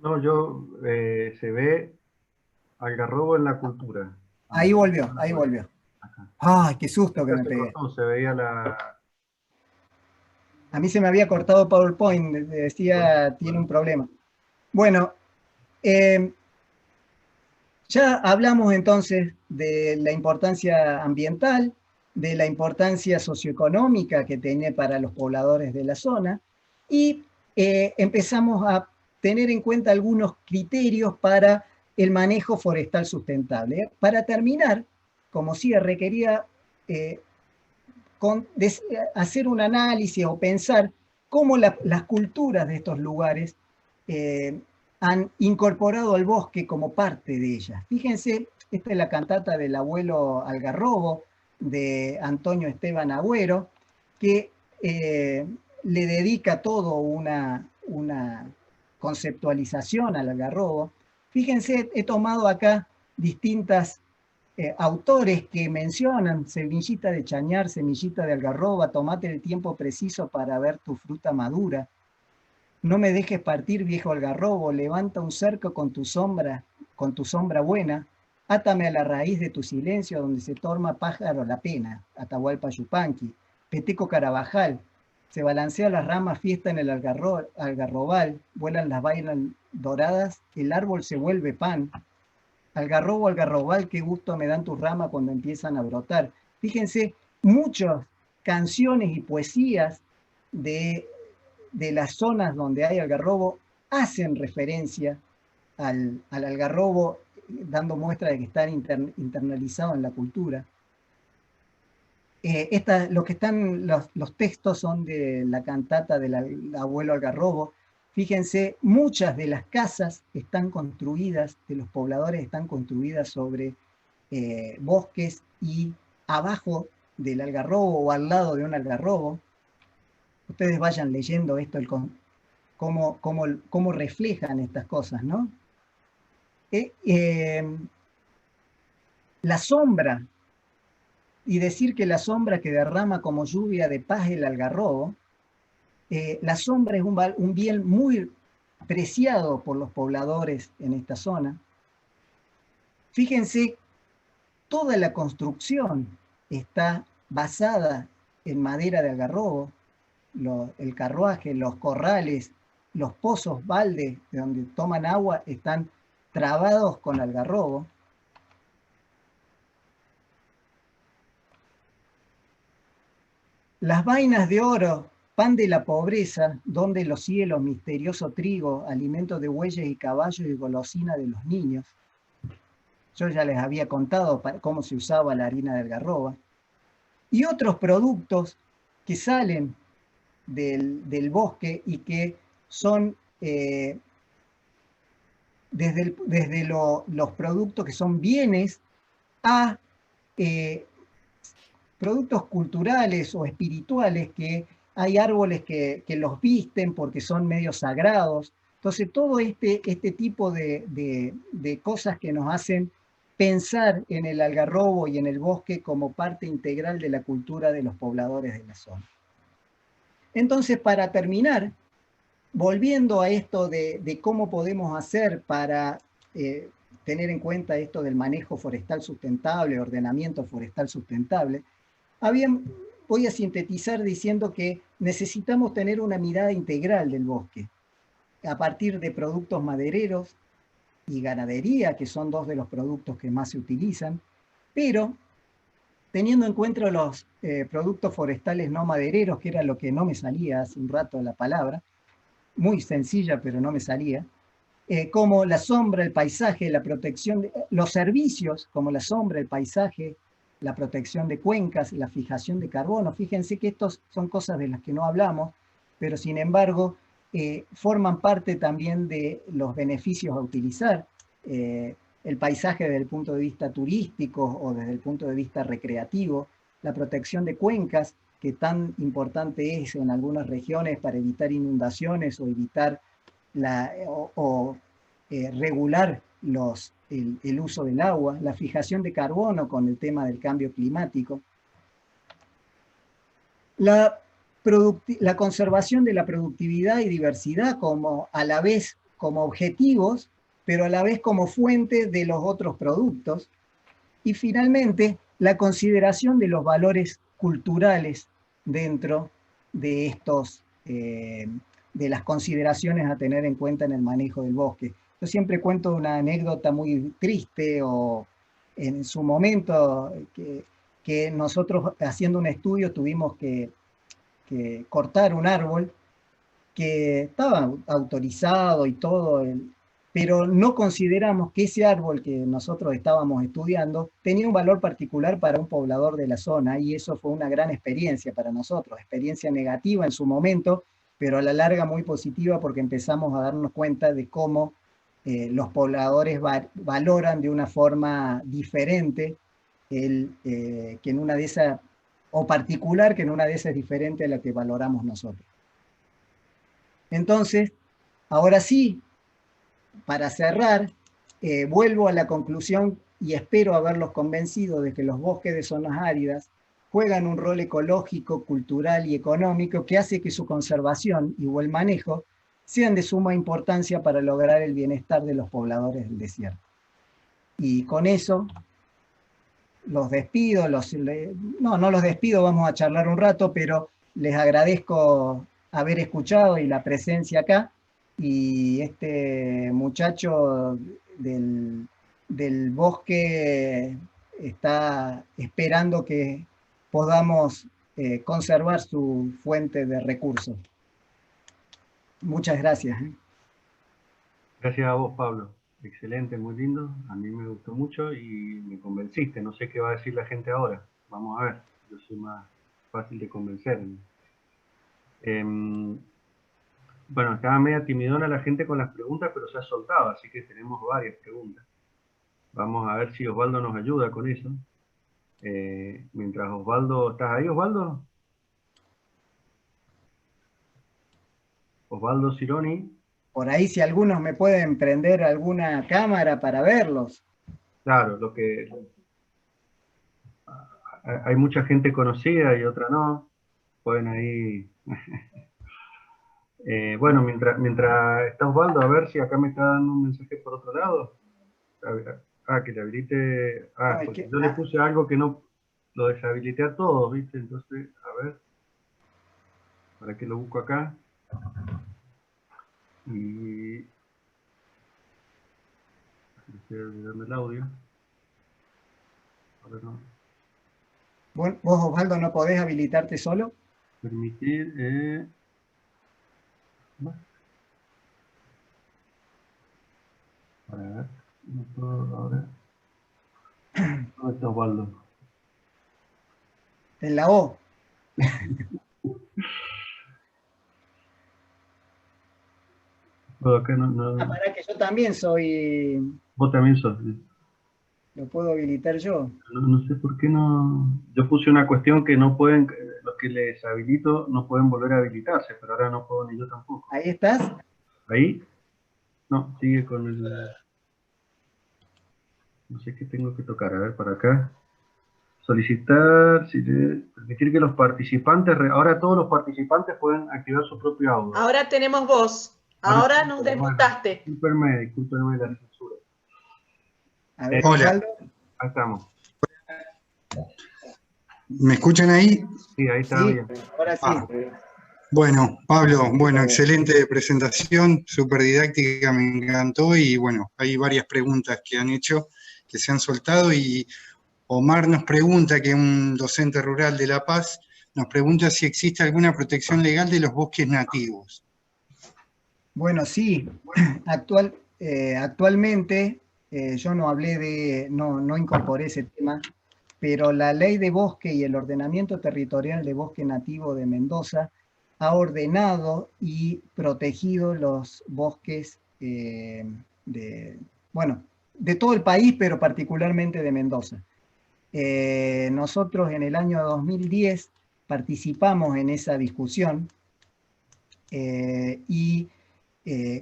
No, se ve algarrobo en la cultura. Ahí volvió, ahí volvió. Ajá. ¡Ay, qué susto que me pegué! Se veía la... A mí se me había cortado PowerPoint, decía, tiene un problema. Bueno, ya hablamos entonces de la importancia ambiental, de la importancia socioeconómica que tiene para los pobladores de la zona, y empezamos a tener en cuenta algunos criterios para el manejo forestal sustentable. Para terminar como cierre, quería hacer un análisis o pensar cómo las culturas de estos lugares han incorporado al bosque como parte de ellas. Fíjense, esta es la cantata del abuelo Algarrobo, de Antonio Esteban Agüero, que le dedica todo una conceptualización al algarrobo. Fíjense, he tomado acá distintas autores que mencionan semillita de chañar, semillita de algarroba, tomate el tiempo preciso para ver tu fruta madura. No me dejes partir, viejo algarrobo, levanta un cerco con tu sombra buena, átame a la raíz de tu silencio donde se torma pájaro la pena, Atahualpa Yupanqui, Peteco Carabajal, se balancea las ramas, fiesta en el algarrobal, vuelan las vainas doradas, el árbol se vuelve pan, algarrobo, algarrobal, qué gusto me dan tus ramas cuando empiezan a brotar. Fíjense, muchas canciones y poesías de las zonas donde hay algarrobo hacen referencia al algarrobo, dando muestra de que están internalizados en la cultura. Los textos son de la cantata del abuelo Algarrobo. Fíjense, muchas de las casas están construidas, de los pobladores están construidas sobre bosques y abajo del algarrobo o al lado de un algarrobo. Ustedes vayan leyendo esto, cómo reflejan estas cosas, ¿no? La sombra, y decir que la sombra que derrama como lluvia de paz el algarrobo, la sombra es un bien muy preciado por los pobladores en esta zona. Fíjense, toda la construcción está basada en madera de algarrobo, el carruaje, los corrales, los pozos baldes de donde toman agua están trabados con algarrobo. Las vainas de oro, pan de la pobreza, donde los cielos, misterioso trigo, alimento de bueyes y caballos y golosina de los niños. Yo ya les había contado cómo se usaba la harina de algarroba. Y otros productos que salen del bosque y que son desde los productos que son bienes a productos culturales o espirituales, que hay árboles que los visten porque son medios sagrados. Entonces todo este tipo de cosas que nos hacen pensar en el algarrobo y en el bosque como parte integral de la cultura de los pobladores de la zona. Entonces, para terminar, volviendo a esto de cómo podemos hacer para tener en cuenta esto del manejo forestal sustentable, ordenamiento forestal sustentable, voy a sintetizar diciendo que necesitamos tener una mirada integral del bosque, a partir de productos madereros y ganadería, que son dos de los productos que más se utilizan, pero teniendo en cuenta los productos forestales no madereros, que era lo que no me salía hace un rato la palabra, muy sencilla pero no me salía, como la sombra, el paisaje, la protección, los servicios como la sombra, el paisaje, la protección de cuencas, la fijación de carbono. Fíjense que estos son cosas de las que no hablamos, pero sin embargo forman parte también de los beneficios a utilizar el paisaje desde el punto de vista turístico o desde el punto de vista recreativo, la protección de cuencas, que tan importante es en algunas regiones para evitar inundaciones o evitar regular el uso del agua, la fijación de carbono con el tema del cambio climático, la conservación de la productividad y diversidad a la vez como objetivos, pero a la vez como fuente de los otros productos, y finalmente la consideración de los valores culturales dentro de de las consideraciones a tener en cuenta en el manejo del bosque. Yo siempre cuento una anécdota muy triste, o en su momento que nosotros haciendo un estudio tuvimos que cortar un árbol que estaba autorizado y todo, pero no consideramos que ese árbol que nosotros estábamos estudiando tenía un valor particular para un poblador de la zona, y eso fue una gran experiencia para nosotros, experiencia negativa en su momento, pero a la larga muy positiva, porque empezamos a darnos cuenta de cómo los pobladores valoran de una forma diferente que en una de esas, o particular, que en una de esas es diferente a la que valoramos nosotros. Entonces, ahora sí, para cerrar, vuelvo a la conclusión y espero haberlos convencido de que los bosques de zonas áridas juegan un rol ecológico, cultural y económico que hace que su conservación y o el manejo sean de suma importancia para lograr el bienestar de los pobladores del desierto. Y con eso los despido, no los despido, vamos a charlar un rato, pero les agradezco haber escuchado y la presencia acá. Y este muchacho del bosque está esperando que podamos conservar su fuente de recursos. Muchas gracias. Gracias a vos, Pablo. Excelente, muy lindo. A mí me gustó mucho y me convenciste. No sé qué va a decir la gente ahora. Vamos a ver. Yo soy más fácil de convencer. Bueno, estaba media timidona la gente con las preguntas, pero se ha soltado, así que tenemos varias preguntas. Vamos a ver si Osvaldo nos ayuda con eso. Mientras Osvaldo... ¿Estás ahí, Osvaldo? Osvaldo Cironi. Por ahí, si algunos me pueden prender alguna cámara para verlos. Claro, hay mucha gente conocida y otra no. Pueden ahí... bueno, mientras está Osvaldo, a ver si acá me está dando un mensaje por otro lado. Que le habilite... porque yo le puse algo que no... Lo deshabilité a todos, ¿viste? Entonces, a ver... ¿Para qué lo busco acá? Y... Dejé de olvidarme el audio. Ahora no. ¿Vos, Osvaldo, no podés habilitarte solo? Permitir... A ver, no puedo ahora. ¿Dónde está Osvaldo? En la O. Bueno, acá no... Para que yo también soy... Vos también sos. Lo puedo habilitar yo. No sé por qué no... Yo puse una cuestión que no pueden... Los que les habilito no pueden volver a habilitarse, pero ahora no puedo ni yo tampoco. ¿Ahí estás? ¿Ahí? No, sigue con el... No sé qué tengo que tocar. A ver, para acá. Solicitar, permitir que los participantes... Ahora todos los participantes pueden activar su propio audio. Ahora tenemos voz. Ahora nos desmutaste. Discúlpenme la censura. A ver, hola. Ahí estamos. ¿Me escuchan ahí? Sí, ahí está sí, bien. Ahora sí. Bueno, Pablo, excelente presentación, súper didáctica, me encantó, y bueno, hay varias preguntas que han hecho, que se han soltado, y Omar nos pregunta, que es un docente rural de La Paz, nos pregunta si existe alguna protección legal de los bosques nativos. Bueno, sí, actualmente yo no hablé no incorporé ese tema, pero la ley de bosque y el ordenamiento territorial de bosque nativo de Mendoza ha ordenado y protegido los bosques de todo el país, pero particularmente de Mendoza. Nosotros en el año 2010 participamos en esa discusión y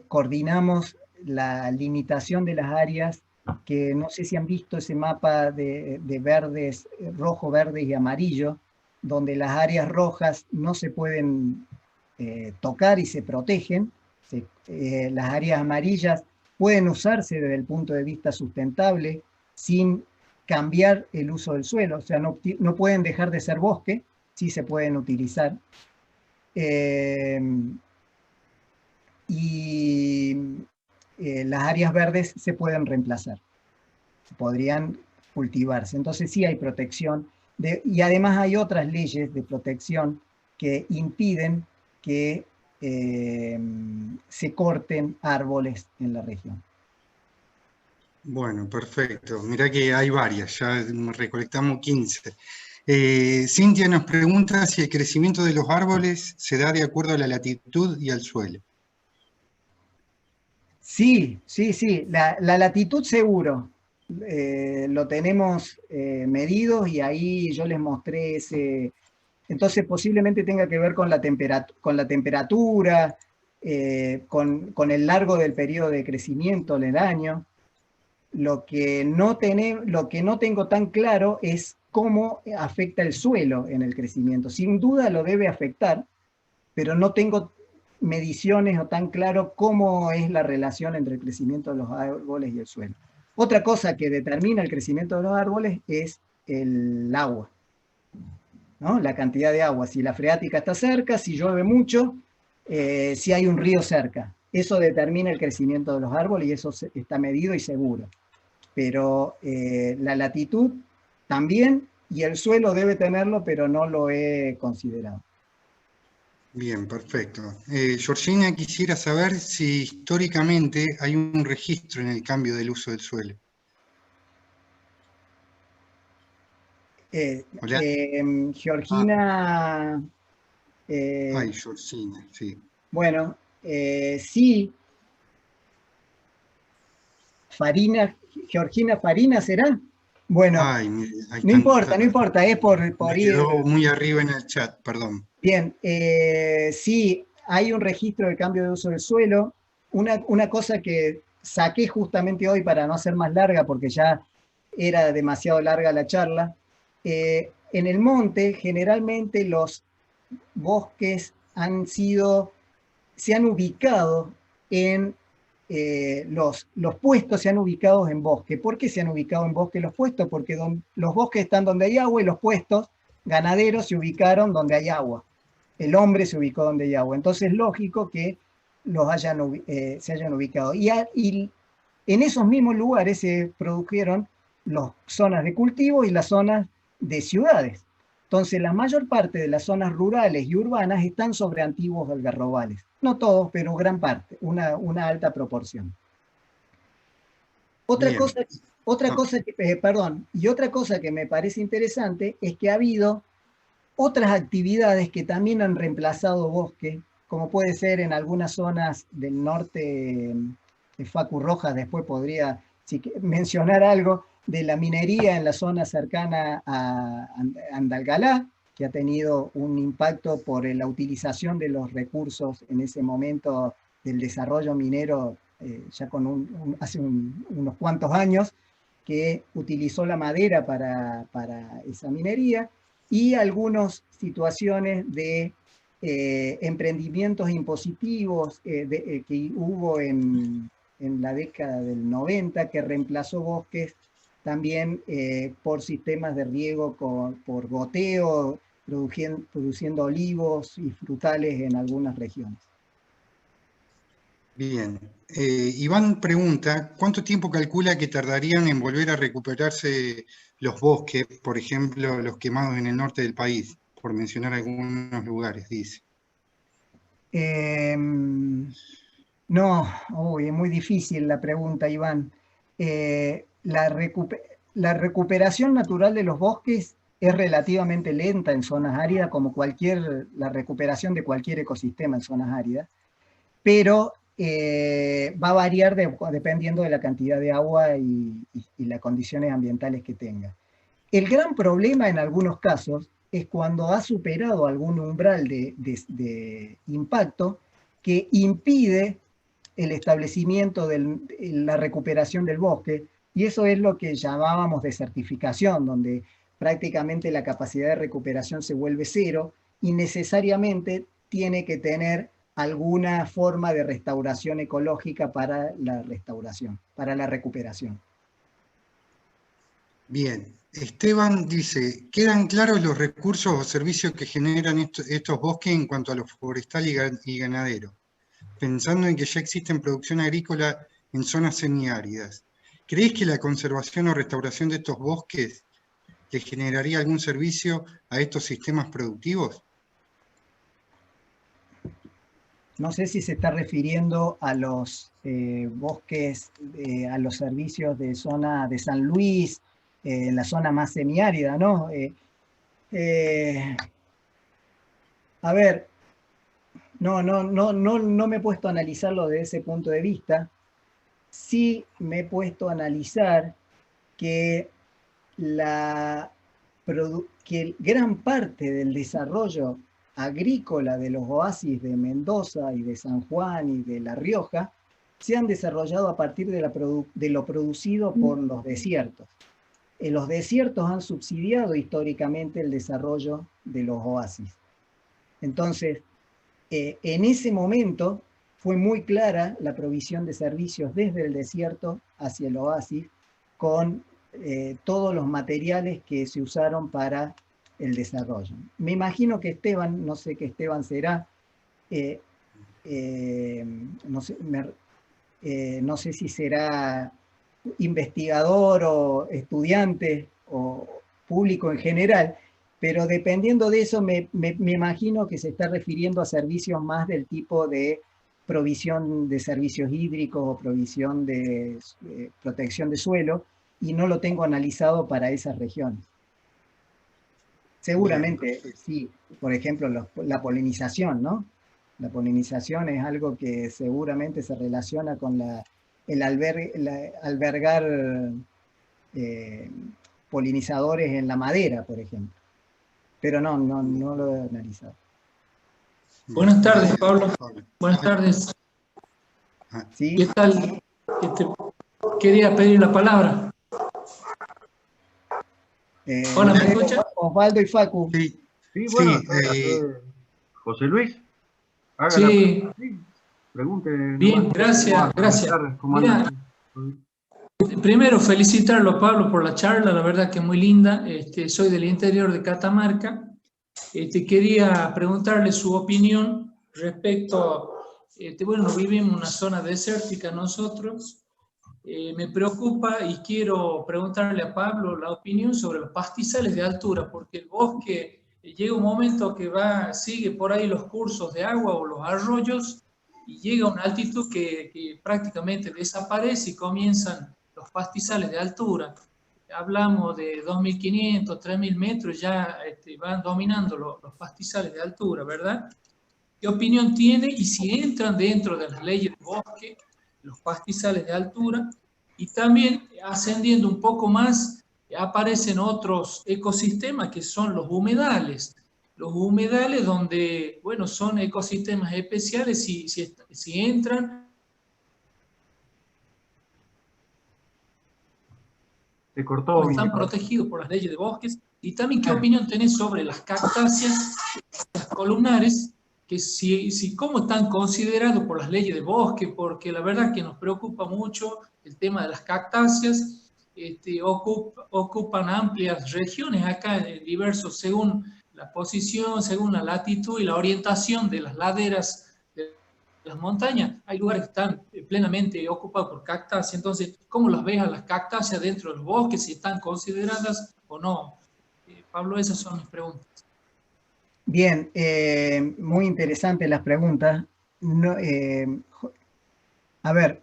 coordinamos la limitación de las áreas, que no sé si han visto ese mapa de verdes, rojo, verde y amarillo, donde las áreas rojas no se pueden tocar y se protegen. Las áreas amarillas pueden usarse desde el punto de vista sustentable sin cambiar el uso del suelo, o sea, no pueden dejar de ser bosque, sí se pueden utilizar. Las áreas verdes se pueden reemplazar, podrían cultivarse. Entonces sí hay protección, y además hay otras leyes de protección que impiden que se corten árboles en la región. Bueno, perfecto. Mirá que hay varias, ya recolectamos 15. Cintia nos pregunta si el crecimiento de los árboles se da de acuerdo a la latitud y al suelo. Sí, sí, sí, la latitud seguro. Lo tenemos medidos y ahí yo les mostré ese. Entonces posiblemente tenga que ver con la temperatura, con el largo del periodo de crecimiento del año. Lo que no tengo tan claro es cómo afecta el suelo en el crecimiento. Sin duda lo debe afectar, pero no tengo mediciones o tan claro cómo es la relación entre el crecimiento de los árboles y el suelo. Otra cosa que determina el crecimiento de los árboles es el agua, ¿no? La cantidad de agua, si la freática está cerca, si llueve mucho, si hay un río cerca. Eso determina el crecimiento de los árboles y eso está medido y seguro. Pero la latitud también, y el suelo debe tenerlo, pero no lo he considerado. Bien, perfecto. Georgina quisiera saber si históricamente hay un registro en el cambio del uso del suelo. Hola. Georgina... Ay, Georgina, sí. Bueno, sí. Georgina Farina, ¿será? Bueno, Ay, no importa, es por me ir. quedó muy arriba en el chat, perdón. Bien, sí, hay un registro de cambio de uso del suelo. Una cosa que saqué justamente hoy para no hacer más larga, porque ya era demasiado larga la charla. En el monte, generalmente los bosques se han ubicado en los puestos se han ubicado en bosque. ¿Por qué se han ubicado en bosque los puestos? Porque los bosques están donde hay agua y los puestos ganaderos se ubicaron donde hay agua. El hombre se ubicó donde hay agua. Entonces es lógico que se hayan ubicado. Y en esos mismos lugares se produjeron las zonas de cultivo y las zonas de ciudades. Entonces, la mayor parte de las zonas rurales y urbanas están sobre antiguos algarrobales. No todos, pero gran parte, una alta proporción. Otra cosa que me parece interesante es que ha habido otras actividades que también han reemplazado bosque, como puede ser en algunas zonas del norte de Facu Rojas, después podría mencionar algo de la minería en la zona cercana a Andalgalá, que ha tenido un impacto por la utilización de los recursos en ese momento del desarrollo minero, ya hace unos cuantos años, que utilizó la madera para esa minería, y algunas situaciones de emprendimientos impositivos que hubo en la década del 90, que reemplazó bosques también por sistemas de riego por goteo, produciendo olivos y frutales en algunas regiones. Bien. Iván pregunta, ¿cuánto tiempo calcula que tardarían en volver a recuperarse los bosques, por ejemplo, los quemados en el norte del país? Por mencionar algunos lugares, dice. No, es muy difícil la pregunta, Iván. La recuperación natural de los bosques es relativamente lenta en zonas áridas, como la recuperación de cualquier ecosistema en zonas áridas, pero va a variar dependiendo de la cantidad de agua y las condiciones ambientales que tenga. El gran problema en algunos casos es cuando ha superado algún umbral de impacto que impide el establecimiento de la recuperación del bosque, y eso es lo que llamábamos desertificación, donde prácticamente la capacidad de recuperación se vuelve cero y necesariamente tiene que tener alguna forma de restauración ecológica para la recuperación. Bien. Esteban dice, ¿quedan claros los recursos o servicios que generan estos bosques en cuanto a lo forestal y ganadero? Pensando en que ya existen producción agrícola en zonas semiáridas, ¿crees que la conservación o restauración de estos bosques le generaría algún servicio a estos sistemas productivos? No sé si se está refiriendo a los bosques, a los servicios de zona de San Luis, la zona más semiárida, ¿no? A ver, no me he puesto a analizarlo desde ese punto de vista. Sí me he puesto a analizar que, que gran parte del desarrollo agrícola de los oasis de Mendoza y de San Juan y de La Rioja se han desarrollado a partir de lo producido por los desiertos. Los desiertos han subsidiado históricamente el desarrollo de los oasis. Entonces, en ese momento fue muy clara la provisión de servicios desde el desierto hacia el oasis con todos los materiales que se usaron para el desarrollo. Me imagino que Esteban, no sé qué Esteban será, no sé si será investigador o estudiante o público en general, pero dependiendo de eso me imagino que se está refiriendo a servicios más del tipo de provisión de servicios hídricos o provisión de protección de suelo, y no lo tengo analizado para esas regiones. Seguramente, sí, por ejemplo, la polinización, ¿no? La polinización es algo que seguramente se relaciona con el albergar polinizadores en la madera, por ejemplo. Pero no lo he analizado. Buenas tardes, Pablo. Buenas tardes. ¿Sí? ¿Qué tal? Quería pedir la palabra. Hola, ¿me escuchan? Osvaldo y Facu. Sí, Sí, bueno, José Luis, hágala. Sí. Pregunte. Bien, nomás. gracias. Buenas tardes, ¿cómo Mira, andan? primero felicitarlo, Pablo, por la charla, la verdad que es muy linda. Soy del interior de Catamarca. Quería preguntarle su opinión respecto, bueno, vivimos en una zona desértica nosotros. Me preocupa y quiero preguntarle a Pablo la opinión sobre los pastizales de altura, porque el bosque llega un momento que sigue por ahí los cursos de agua o los arroyos y llega a una altitud que prácticamente desaparece y comienzan los pastizales de altura. Hablamos de 2.500, 3.000 metros, ya van dominando los pastizales de altura, ¿verdad? ¿Qué opinión tiene? Y si entran dentro de las leyes de bosque, los pastizales de altura, y también ascendiendo un poco más, aparecen otros ecosistemas que son los humedales. Los humedales donde, bueno, son ecosistemas especiales, si entran. Se cortó. Están protegidos por las leyes de bosques. Y también, ¿qué opinión tenés sobre las cactáceas, las columnares, que cómo están considerados por las leyes de bosque? Porque la verdad que nos preocupa mucho el tema de las cactáceas. Ocupan amplias regiones acá, diversos, según la posición, según la latitud y la orientación de las laderas de las montañas. Hay lugares que están plenamente ocupados por cactáceas. Entonces, ¿cómo las ves a las cactáceas dentro de los bosques? ¿Si están consideradas o no? Pablo, esas son mis preguntas. Bien, muy interesantes las preguntas. A ver,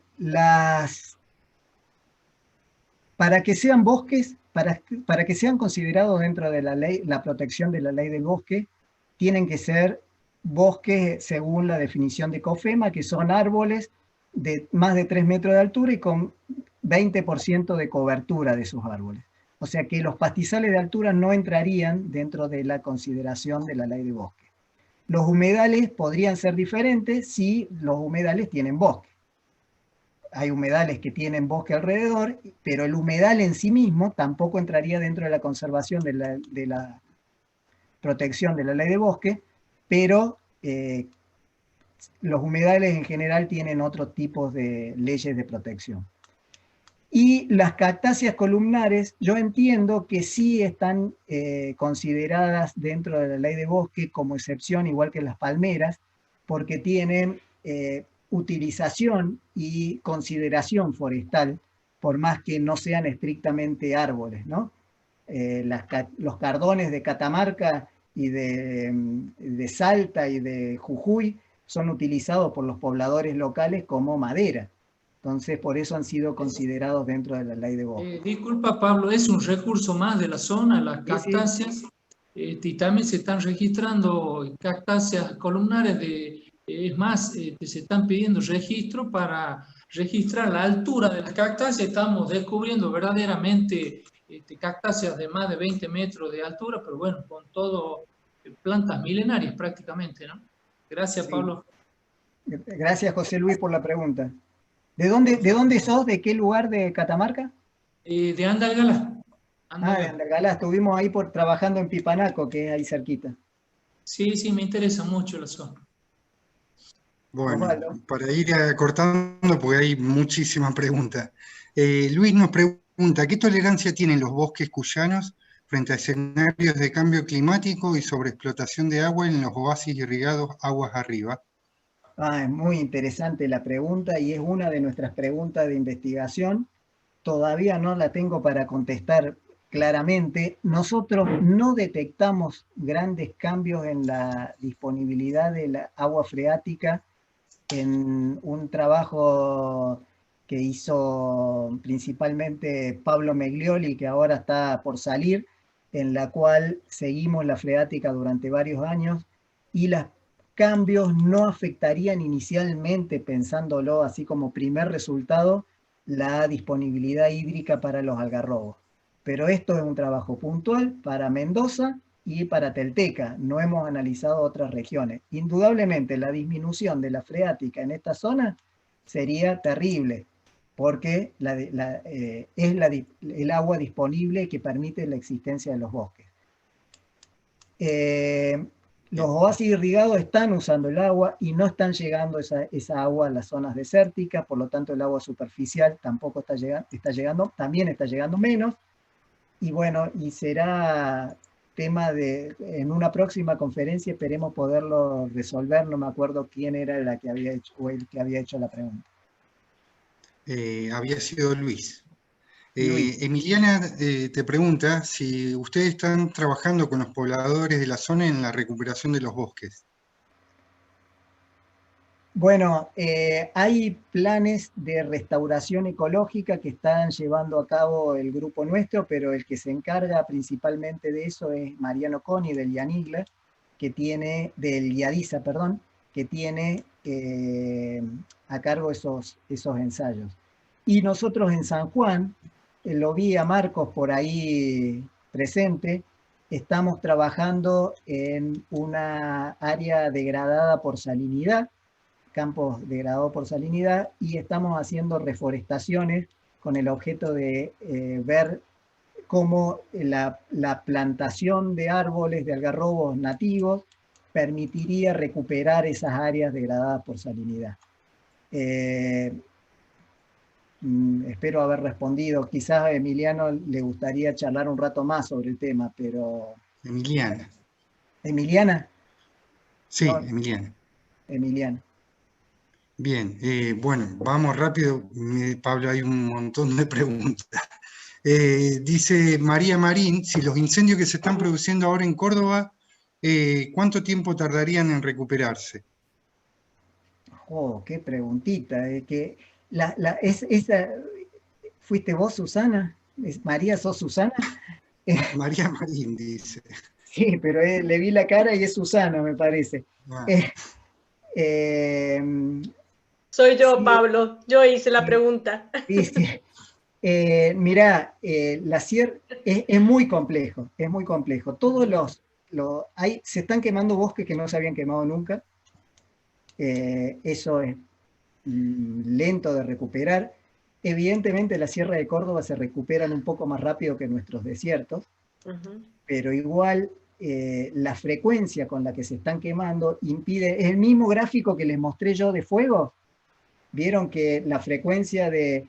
para que sean bosques, para que sean considerados dentro de la ley, la protección de la ley del bosque, tienen que ser bosques según la definición de COFEMA, que son árboles de más de 3 metros de altura y con 20% de cobertura de esos árboles. O sea que los pastizales de altura no entrarían dentro de la consideración de la ley de bosque. Los humedales podrían ser diferentes si los humedales tienen bosque. Hay humedales que tienen bosque alrededor, pero el humedal en sí mismo tampoco entraría dentro de la conservación de la protección de la ley de bosque, pero los humedales en general tienen otros tipos de leyes de protección. Y las cactáceas columnares, yo entiendo que sí están consideradas dentro de la ley de bosque como excepción, igual que las palmeras, porque tienen utilización y consideración forestal, por más que no sean estrictamente árboles, ¿no? Los cardones de Catamarca y de Salta y de Jujuy son utilizados por los pobladores locales como madera. Entonces, por eso han sido considerados dentro de la ley de bosques. Disculpa, Pablo, es un recurso más de la zona, las cactáceas, y también se están registrando cactáceas columnares es más, se están pidiendo registro para registrar la altura de las cactáceas. Estamos descubriendo verdaderamente cactáceas de más de 20 metros de altura, pero bueno, con todo plantas milenarias prácticamente, ¿no? Gracias, Sí. Pablo. Gracias, José Luis, por la pregunta. ¿De dónde sos? ¿De qué lugar de Catamarca? De Andalgalá. De Andalgalá. Estuvimos ahí trabajando en Pipanaco, que es ahí cerquita. Sí, sí, me interesa mucho la zona. Bueno, Osvaldo. para ir acortando, porque hay muchísimas preguntas. Luis nos pregunta, ¿qué tolerancia tienen los bosques cuyanos frente a escenarios de cambio climático y sobreexplotación de agua en los oasis irrigados aguas arriba? Es muy interesante la pregunta y es una de nuestras preguntas de investigación. Todavía no la tengo para contestar claramente. Nosotros no detectamos grandes cambios en la disponibilidad de la agua freática en un trabajo que hizo principalmente Pablo Meglioli, que ahora está por salir, en la cual seguimos la freática durante varios años y los cambios no afectarían inicialmente, pensándolo así como primer resultado, la disponibilidad hídrica para los algarrobos. Pero esto es un trabajo puntual para Mendoza y para Telteca. No hemos analizado otras regiones. Indudablemente la disminución de la freática en esta zona sería terrible, porque es el agua disponible que permite la existencia de los bosques. Los oasis irrigados están usando el agua y no están llegando esa agua a las zonas desérticas, por lo tanto el agua superficial tampoco está llegando, también está llegando menos, y bueno, y será tema en una próxima conferencia esperemos poderlo resolver. No me acuerdo quién era la que había hecho, o el que había hecho la pregunta. Había sido Luis. Luis. Emiliana te pregunta si ustedes están trabajando con los pobladores de la zona en la recuperación de los bosques. Bueno, hay planes de restauración ecológica que están llevando a cabo el grupo nuestro, pero el que se encarga principalmente de eso es Mariano Coni del IANIGLA, del IADISA, perdón, que tiene a cargo esos ensayos. Y nosotros en San Juan, lo vi a Marcos por ahí presente, estamos trabajando en una área degradada por salinidad, campos degradados por salinidad, y estamos haciendo reforestaciones con el objeto de ver cómo la plantación de árboles de algarrobos nativos permitiría recuperar esas áreas degradadas por salinidad. Espero haber respondido. Quizás a Emiliano le gustaría charlar un rato más sobre el tema, pero... Emiliana. ¿Emiliana? Sí, No, Emiliana. Emiliana. Bien, bueno, vamos rápido, Pablo, hay un montón de preguntas. Dice María Marín, si los incendios que se están produciendo ahora en Córdoba, ¿cuánto tiempo tardarían en recuperarse? Oh, qué preguntita. ¿Fuiste vos, Susana? ¿María, sos Susana? María Marín dice. Sí, pero le vi la cara y es Susana, me parece. Ah. Soy yo, Sí, Pablo. Yo hice la pregunta. sí. Mirá, la sierra es muy complejo, es muy complejo. Se están quemando bosques que no se habían quemado nunca. Eso es lento de recuperar. Evidentemente la Sierra de Córdoba se recuperan un poco más rápido que nuestros desiertos, pero igual la frecuencia con la que se están quemando impide, es el mismo gráfico que les mostré yo de fuego. Vieron que la frecuencia de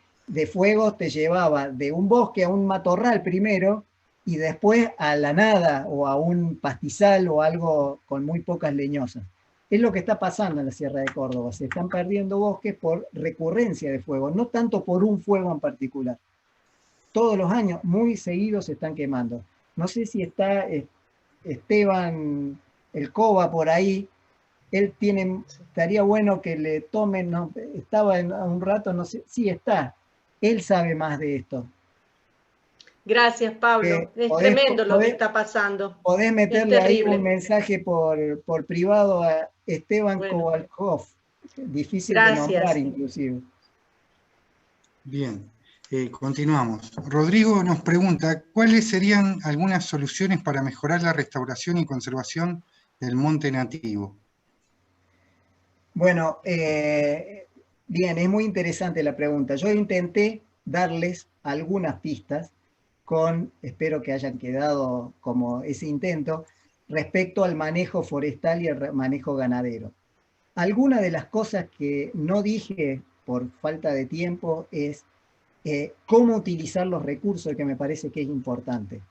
fuego te llevaba de un bosque a un matorral primero y después a la nada o a un pastizal o algo con muy pocas leñosas. Es lo que está pasando en la Sierra de Córdoba. Se están perdiendo bosques por recurrencia de fuego, no tanto por un fuego en particular. Todos los años, muy seguidos, se están quemando. No sé si está Esteban El Coba por ahí, él estaría bueno que le tomen, no, estaba un rato, no sé, sí está, él sabe más de esto. Gracias, Pablo. Es tremendo lo que está pasando. Podés meterle Es ahí terrible. un mensaje por privado a Esteban Bueno. Kovalkov, difícil de Gracias. nombrar inclusive. Bien, continuamos. Rodrigo nos pregunta, ¿cuáles serían algunas soluciones para mejorar la restauración y conservación del monte nativo? Bueno, bien, es muy interesante la pregunta. Yo intenté darles algunas pistas espero que hayan quedado como ese intento, respecto al manejo forestal y el manejo ganadero. Algunas de las cosas que no dije por falta de tiempo es cómo utilizar los recursos, que me parece que es importante.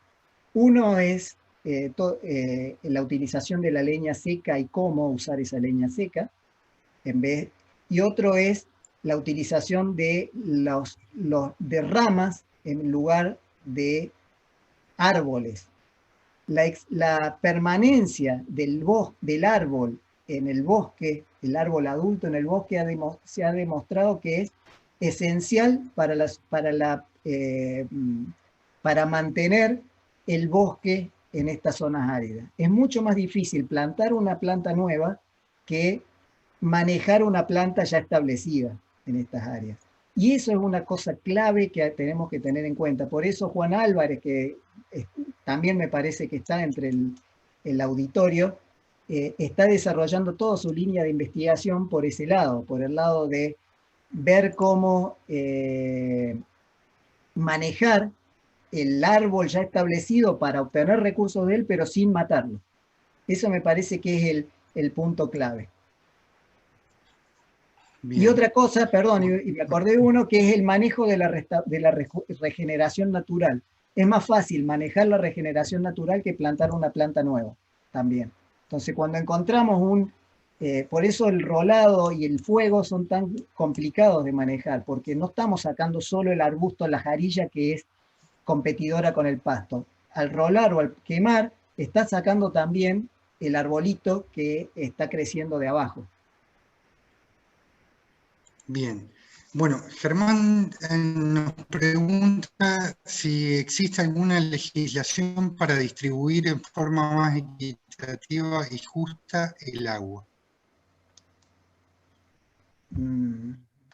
Uno es la utilización de la leña seca y cómo usar esa leña seca, y otro es la utilización de de ramas en lugar de árboles. La permanencia del árbol en el bosque, el árbol adulto en el bosque, se ha demostrado que es esencial para mantener el bosque en estas zonas áridas. Es mucho más difícil plantar una planta nueva que manejar una planta ya establecida en estas áreas. Y eso es una cosa clave que tenemos que tener en cuenta. Por eso Juan Álvarez, que también me parece que está entre el auditorio, está desarrollando toda su línea de investigación por ese lado, por el lado de ver cómo manejar el árbol ya establecido para obtener recursos de él, pero sin matarlo. Eso me parece que es el punto clave. Bien. Y otra cosa, perdón, y me acordé de uno, que es el manejo de la regeneración natural. Es más fácil manejar la regeneración natural que plantar una planta nueva también. Entonces, cuando encontramos por eso el rolado y el fuego son tan complicados de manejar, porque no estamos sacando solo el arbusto, la jarilla que es competidora con el pasto. Al rolar o al quemar, está sacando también el arbolito que está creciendo de abajo. Bien. Bueno, Germán nos pregunta si existe alguna legislación para distribuir en forma más equitativa y justa el agua.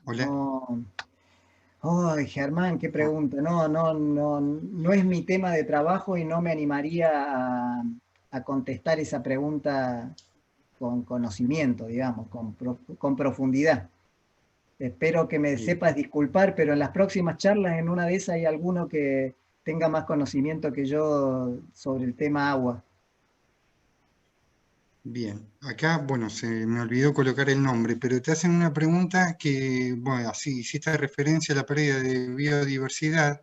Hola. No. Ay, Germán, qué pregunta. No es mi tema de trabajo y no me animaría a contestar esa pregunta con conocimiento, digamos, con profundidad. Espero que me sepas disculpar, pero en las próximas charlas, en una de esas, hay alguno que tenga más conocimiento que yo sobre el tema agua. Bien, acá, bueno, se me olvidó colocar el nombre, pero te hacen una pregunta que, bueno, así hiciste referencia a la pérdida de biodiversidad,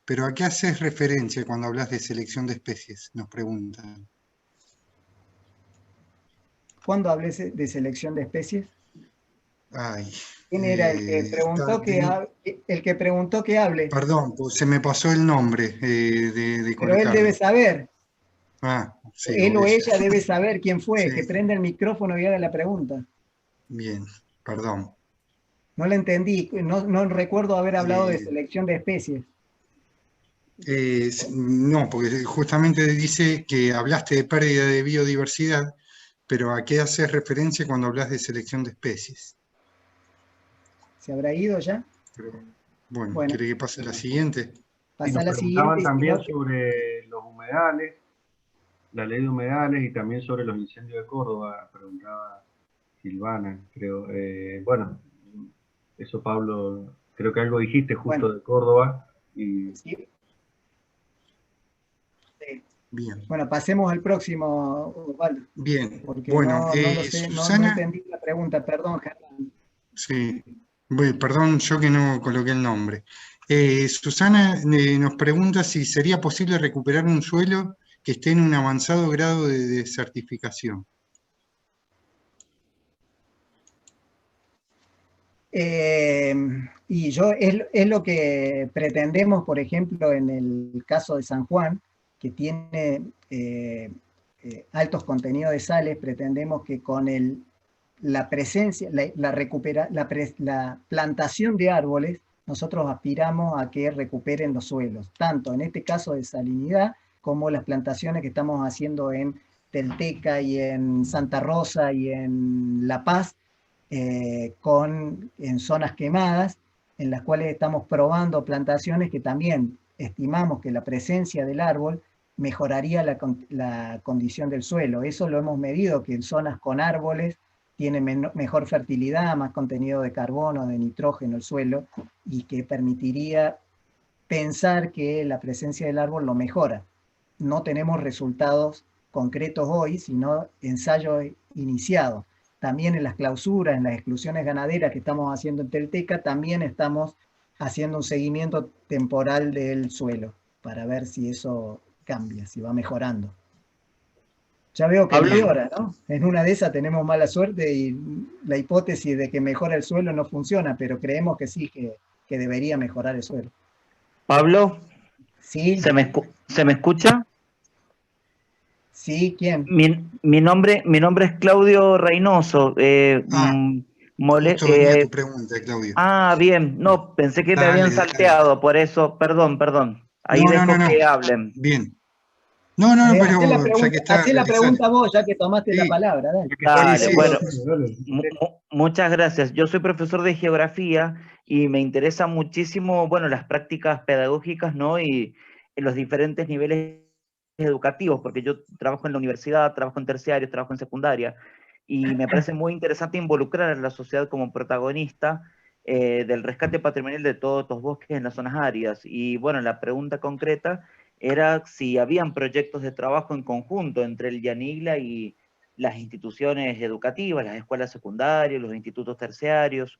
pero ¿a qué haces referencia cuando hablas de selección de especies? Nos preguntan. ¿Cuándo hables de selección de especies? Ay, ¿Quién era el que preguntó que hable? Perdón, pues se me pasó el nombre de Pero él debe saber. Ah, sí, él o ella debe saber quién fue, sí. Que prenda el micrófono y haga la pregunta. Bien, perdón. No la entendí, no recuerdo haber hablado de selección de especies. No, porque justamente dice que hablaste de pérdida de biodiversidad, pero ¿a qué haces referencia cuando hablas de selección de especies? ¿Se habrá ido ya? Pero, bueno, ¿quiere que pase a la siguiente? Pasa la siguiente. También sobre los humedales, la ley de humedales y también sobre los incendios de Córdoba, preguntaba Silvana, creo. Bueno, eso Pablo, creo que algo dijiste justo de Córdoba. Y... Sí. Bien. Bueno, pasemos al próximo, Osvaldo. Bien, porque bueno, no lo sé, Susana... no entendí la pregunta, perdón, Germán. Sí, bueno, perdón, yo que no coloqué el nombre. Susana nos pregunta si sería posible recuperar un suelo que esté en un avanzado grado de desertificación. Y es lo que pretendemos, por ejemplo, en el caso de San Juan, que tiene altos contenidos de sales, pretendemos que con el la presencia, la plantación de árboles, nosotros aspiramos a que recuperen los suelos, tanto en este caso de salinidad, como las plantaciones que estamos haciendo en Telteca y en Santa Rosa y en La Paz, en zonas quemadas, en las cuales estamos probando plantaciones que también estimamos que la presencia del árbol mejoraría la condición del suelo. Eso lo hemos medido, que en zonas con árboles tiene mejor fertilidad, más contenido de carbono, de nitrógeno el suelo, y que permitiría pensar que la presencia del árbol lo mejora. No tenemos resultados concretos hoy, sino ensayos iniciados. También en las clausuras, en las exclusiones ganaderas que estamos haciendo en Telteca, también estamos haciendo un seguimiento temporal del suelo, para ver si eso cambia, si va mejorando. Ya veo que empeora, ¿no? En una de esas tenemos mala suerte y la hipótesis de que mejora el suelo no funciona, pero creemos que sí, que debería mejorar el suelo. Pablo, ¿Sí? ¿se me escucha? Sí, ¿quién? Mi nombre es Claudio Reynoso. Justo venía tu pregunta, Claudio. Bien. No, pensé que me habían salteado, por eso, perdón. Ahí dejo que hablen. Bien. No, pero ya que está... Hacé la pregunta vos, ya que tomaste la palabra. Dale, bueno, muchas gracias. Yo soy profesor de geografía y me interesa muchísimo, bueno, las prácticas pedagógicas, ¿no? Y en los diferentes niveles educativos, porque yo trabajo en la universidad, trabajo en terciario, trabajo en secundaria, y me parece muy interesante involucrar a la sociedad como protagonista del rescate patrimonial de todos estos bosques en las zonas áridas. Y bueno, la pregunta concreta era si habían proyectos de trabajo en conjunto entre el Yanigla y las instituciones educativas, las escuelas secundarias, los institutos terciarios.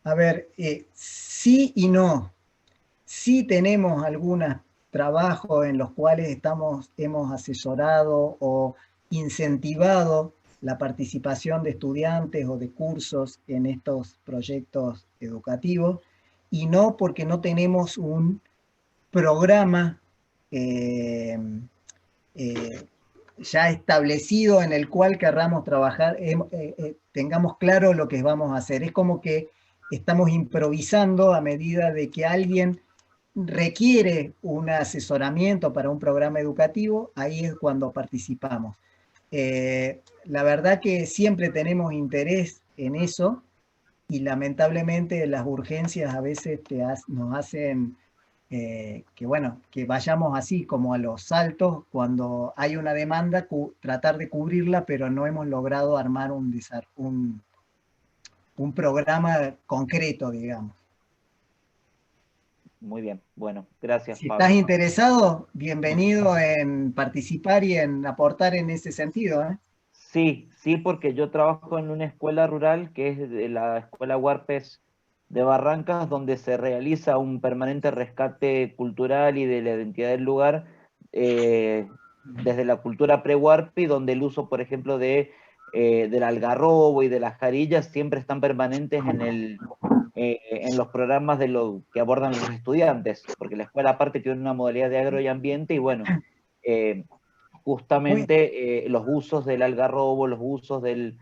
A ver, sí y no. Sí tenemos algunos trabajos en los cuales hemos asesorado o incentivado la participación de estudiantes o de cursos en estos proyectos educativos, y no porque no tenemos un programa ya establecido en el cual querramos trabajar, tengamos claro lo que vamos a hacer. Es como que estamos improvisando a medida de que alguien requiere un asesoramiento para un programa educativo, ahí es cuando participamos. La verdad que siempre tenemos interés en eso, y lamentablemente las urgencias a veces nos hacen que vayamos así como a los saltos cuando hay una demanda, tratar de cubrirla, pero no hemos logrado armar un programa concreto, digamos. Muy bien, bueno, gracias, Si Pablo. estás interesado, bienvenido en participar y en aportar en ese sentido, ¿eh? Sí, porque yo trabajo en una escuela rural que es de la Escuela Huarpes de Barrancas, donde se realiza un permanente rescate cultural y de la identidad del lugar desde la cultura pre-Huarpe, donde el uso, por ejemplo, del algarrobo y de las jarillas siempre están permanentes en los programas que abordan los estudiantes, porque la escuela aparte tiene una modalidad de agro y ambiente, y bueno, justamente los usos del algarrobo, los usos de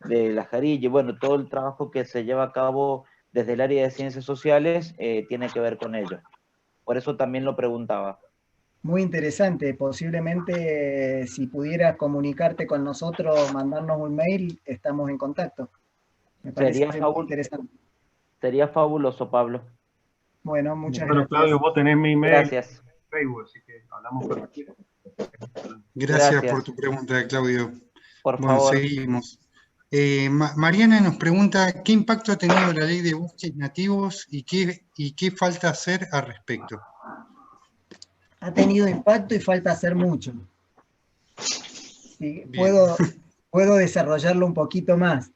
la jarilla, y bueno, todo el trabajo que se lleva a cabo desde el área de ciencias sociales tiene que ver con ello. Por eso también lo preguntaba. Muy interesante. Posiblemente si pudieras comunicarte con nosotros, mandarnos un mail, estamos en contacto. Me parece muy interesante. Sería fabuloso, Pablo. Bueno, muchas gracias. Claudio, vos tenés mi email. Gracias. Facebook, así que hablamos por aquí. Gracias por tu pregunta, Claudio. Por favor. Seguimos. Mariana nos pregunta, ¿qué impacto ha tenido la ley de bosques nativos y qué falta hacer al respecto? Ha tenido impacto y falta hacer mucho. Sí, puedo desarrollarlo un poquito más.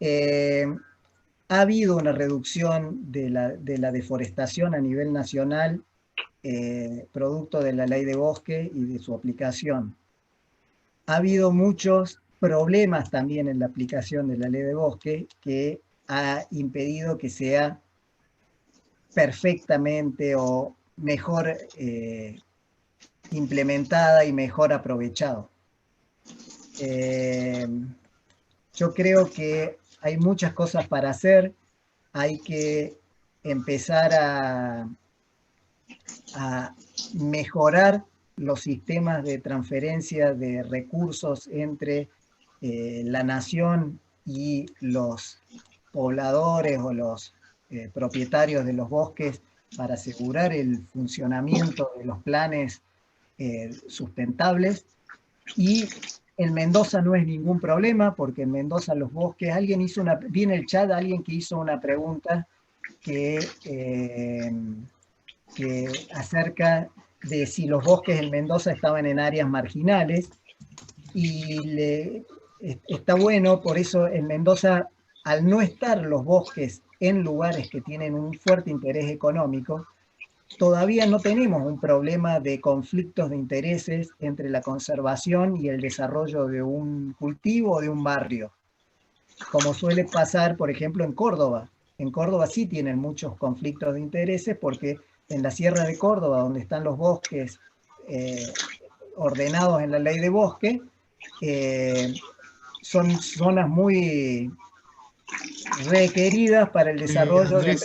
Ha habido una reducción de la deforestación a nivel nacional, producto de la ley de bosque y de su aplicación. Ha habido muchos problemas también en la aplicación de la ley de bosque que ha impedido que sea perfectamente o mejor implementada y mejor aprovechado. Yo creo que hay muchas cosas para hacer, hay que empezar a mejorar los sistemas de transferencia de recursos entre la nación y los pobladores o los propietarios de los bosques para asegurar el funcionamiento de los planes sustentables. Y en Mendoza no es ningún problema, porque en Mendoza los bosques, alguien hizo una, vi en el chat a alguien que hizo una pregunta que acerca de si los bosques en Mendoza estaban en áreas marginales, y está bueno, por eso en Mendoza, al no estar los bosques en lugares que tienen un fuerte interés económico, todavía no tenemos un problema de conflictos de intereses entre la conservación y el desarrollo de un cultivo o de un barrio, como suele pasar, por ejemplo, en Córdoba. En Córdoba sí tienen muchos conflictos de intereses porque en la Sierra de Córdoba, donde están los bosques ordenados en la ley de bosque, son zonas muy requeridas para el desarrollo de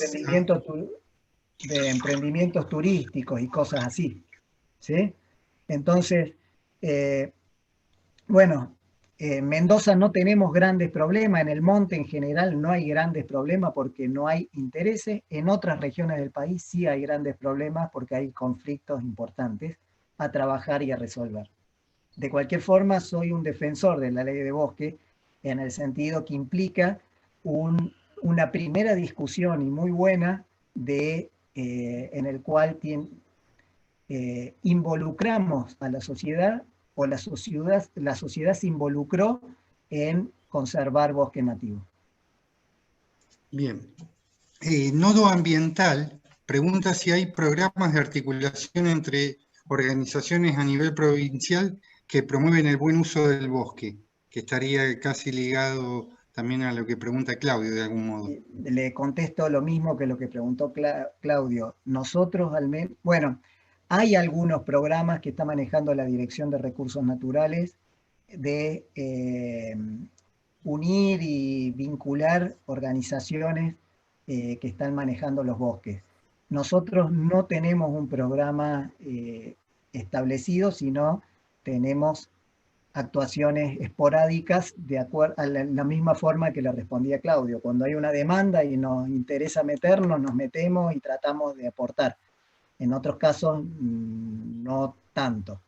emprendimientos turísticos y cosas así, ¿sí? Entonces, bueno, en Mendoza no tenemos grandes problemas, en el monte en general no hay grandes problemas porque no hay intereses, en otras regiones del país sí hay grandes problemas porque hay conflictos importantes a trabajar y a resolver. De cualquier forma, soy un defensor de la ley de bosque en el sentido que implica una primera discusión y muy buena en el cual involucramos a la sociedad, o la sociedad se involucró en conservar bosque nativo. Bien. Nodo Ambiental pregunta si hay programas de articulación entre organizaciones a nivel provincial que promueven el buen uso del bosque, que estaría casi ligado también a lo que pregunta Claudio de algún modo. Le contesto lo mismo que lo que preguntó Claudio. Nosotros, bueno, hay algunos programas que está manejando la Dirección de Recursos Naturales de unir y vincular organizaciones que están manejando los bosques. Nosotros no tenemos un programa establecido, sino tenemos actuaciones esporádicas de acuerdo a la misma forma que le respondía Claudio. Cuando hay una demanda y nos interesa meternos, nos metemos y tratamos de aportar. En otros casos, no tanto.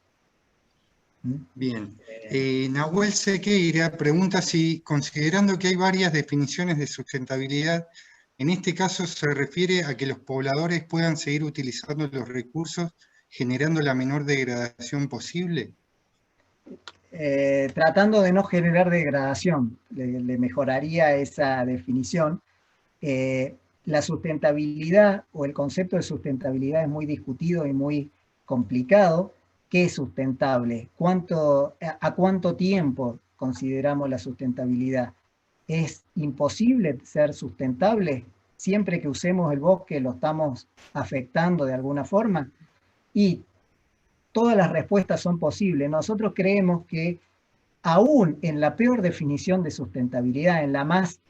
Bien. Nahuel Sequeira pregunta si, considerando que hay varias definiciones de sustentabilidad, en este caso se refiere a que los pobladores puedan seguir utilizando los recursos generando la menor degradación posible. Tratando de no generar degradación, le mejoraría esa definición. La sustentabilidad o el concepto de sustentabilidad es muy discutido y muy complicado. ¿Qué es sustentable? ¿A cuánto tiempo consideramos la sustentabilidad? ¿Es imposible ser sustentable? Siempre que usemos el bosque lo estamos afectando de alguna forma. Y todas las respuestas son posibles. Nosotros creemos que aún en la peor definición de sustentabilidad, en la más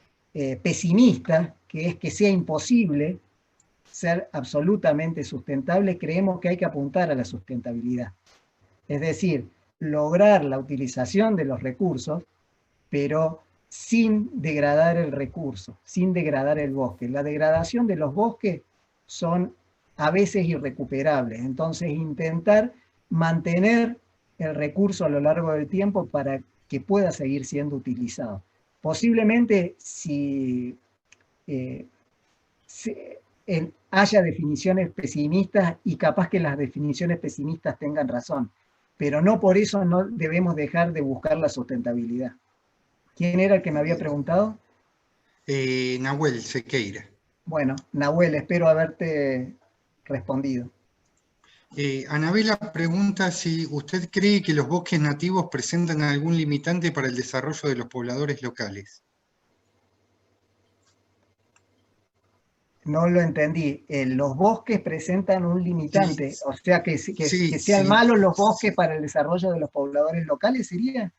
pesimista, que es que sea imposible ser absolutamente sustentable, creemos que hay que apuntar a la sustentabilidad. Es decir, lograr la utilización de los recursos, pero sin degradar el recurso, sin degradar el bosque. La degradación de los bosques son a veces irrecuperables, entonces intentar mantener el recurso a lo largo del tiempo para que pueda seguir siendo utilizado. Posiblemente si haya definiciones pesimistas y capaz que las definiciones pesimistas tengan razón, pero no por eso no debemos dejar de buscar la sustentabilidad. ¿Quién era el que me había preguntado? Nahuel Sequeira. Bueno, Nahuel, espero haberte respondido. Anabela pregunta si usted cree que los bosques nativos presentan algún limitante para el desarrollo de los pobladores locales. No lo entendí. Los bosques presentan un limitante, Sí, o sea que sean malos los bosques para el desarrollo de los pobladores locales, ¿sería?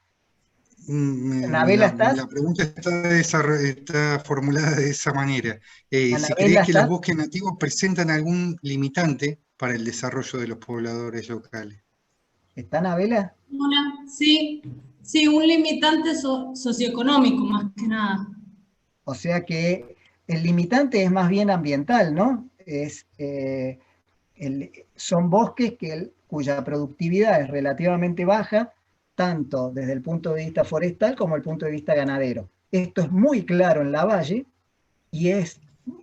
¿Anabela estás? La pregunta está formulada de esa manera. Si ¿Anabela crees que los estás? bosques nativos presentan algún limitante para el desarrollo de los pobladores locales. ¿Está Anabela? Hola, sí, sí, un limitante socioeconómico más que nada. O sea que el limitante es más bien ambiental, ¿no? Son bosques cuya productividad es relativamente baja, tanto desde el punto de vista forestal como el punto de vista ganadero. Esto es muy claro en Lavalle y es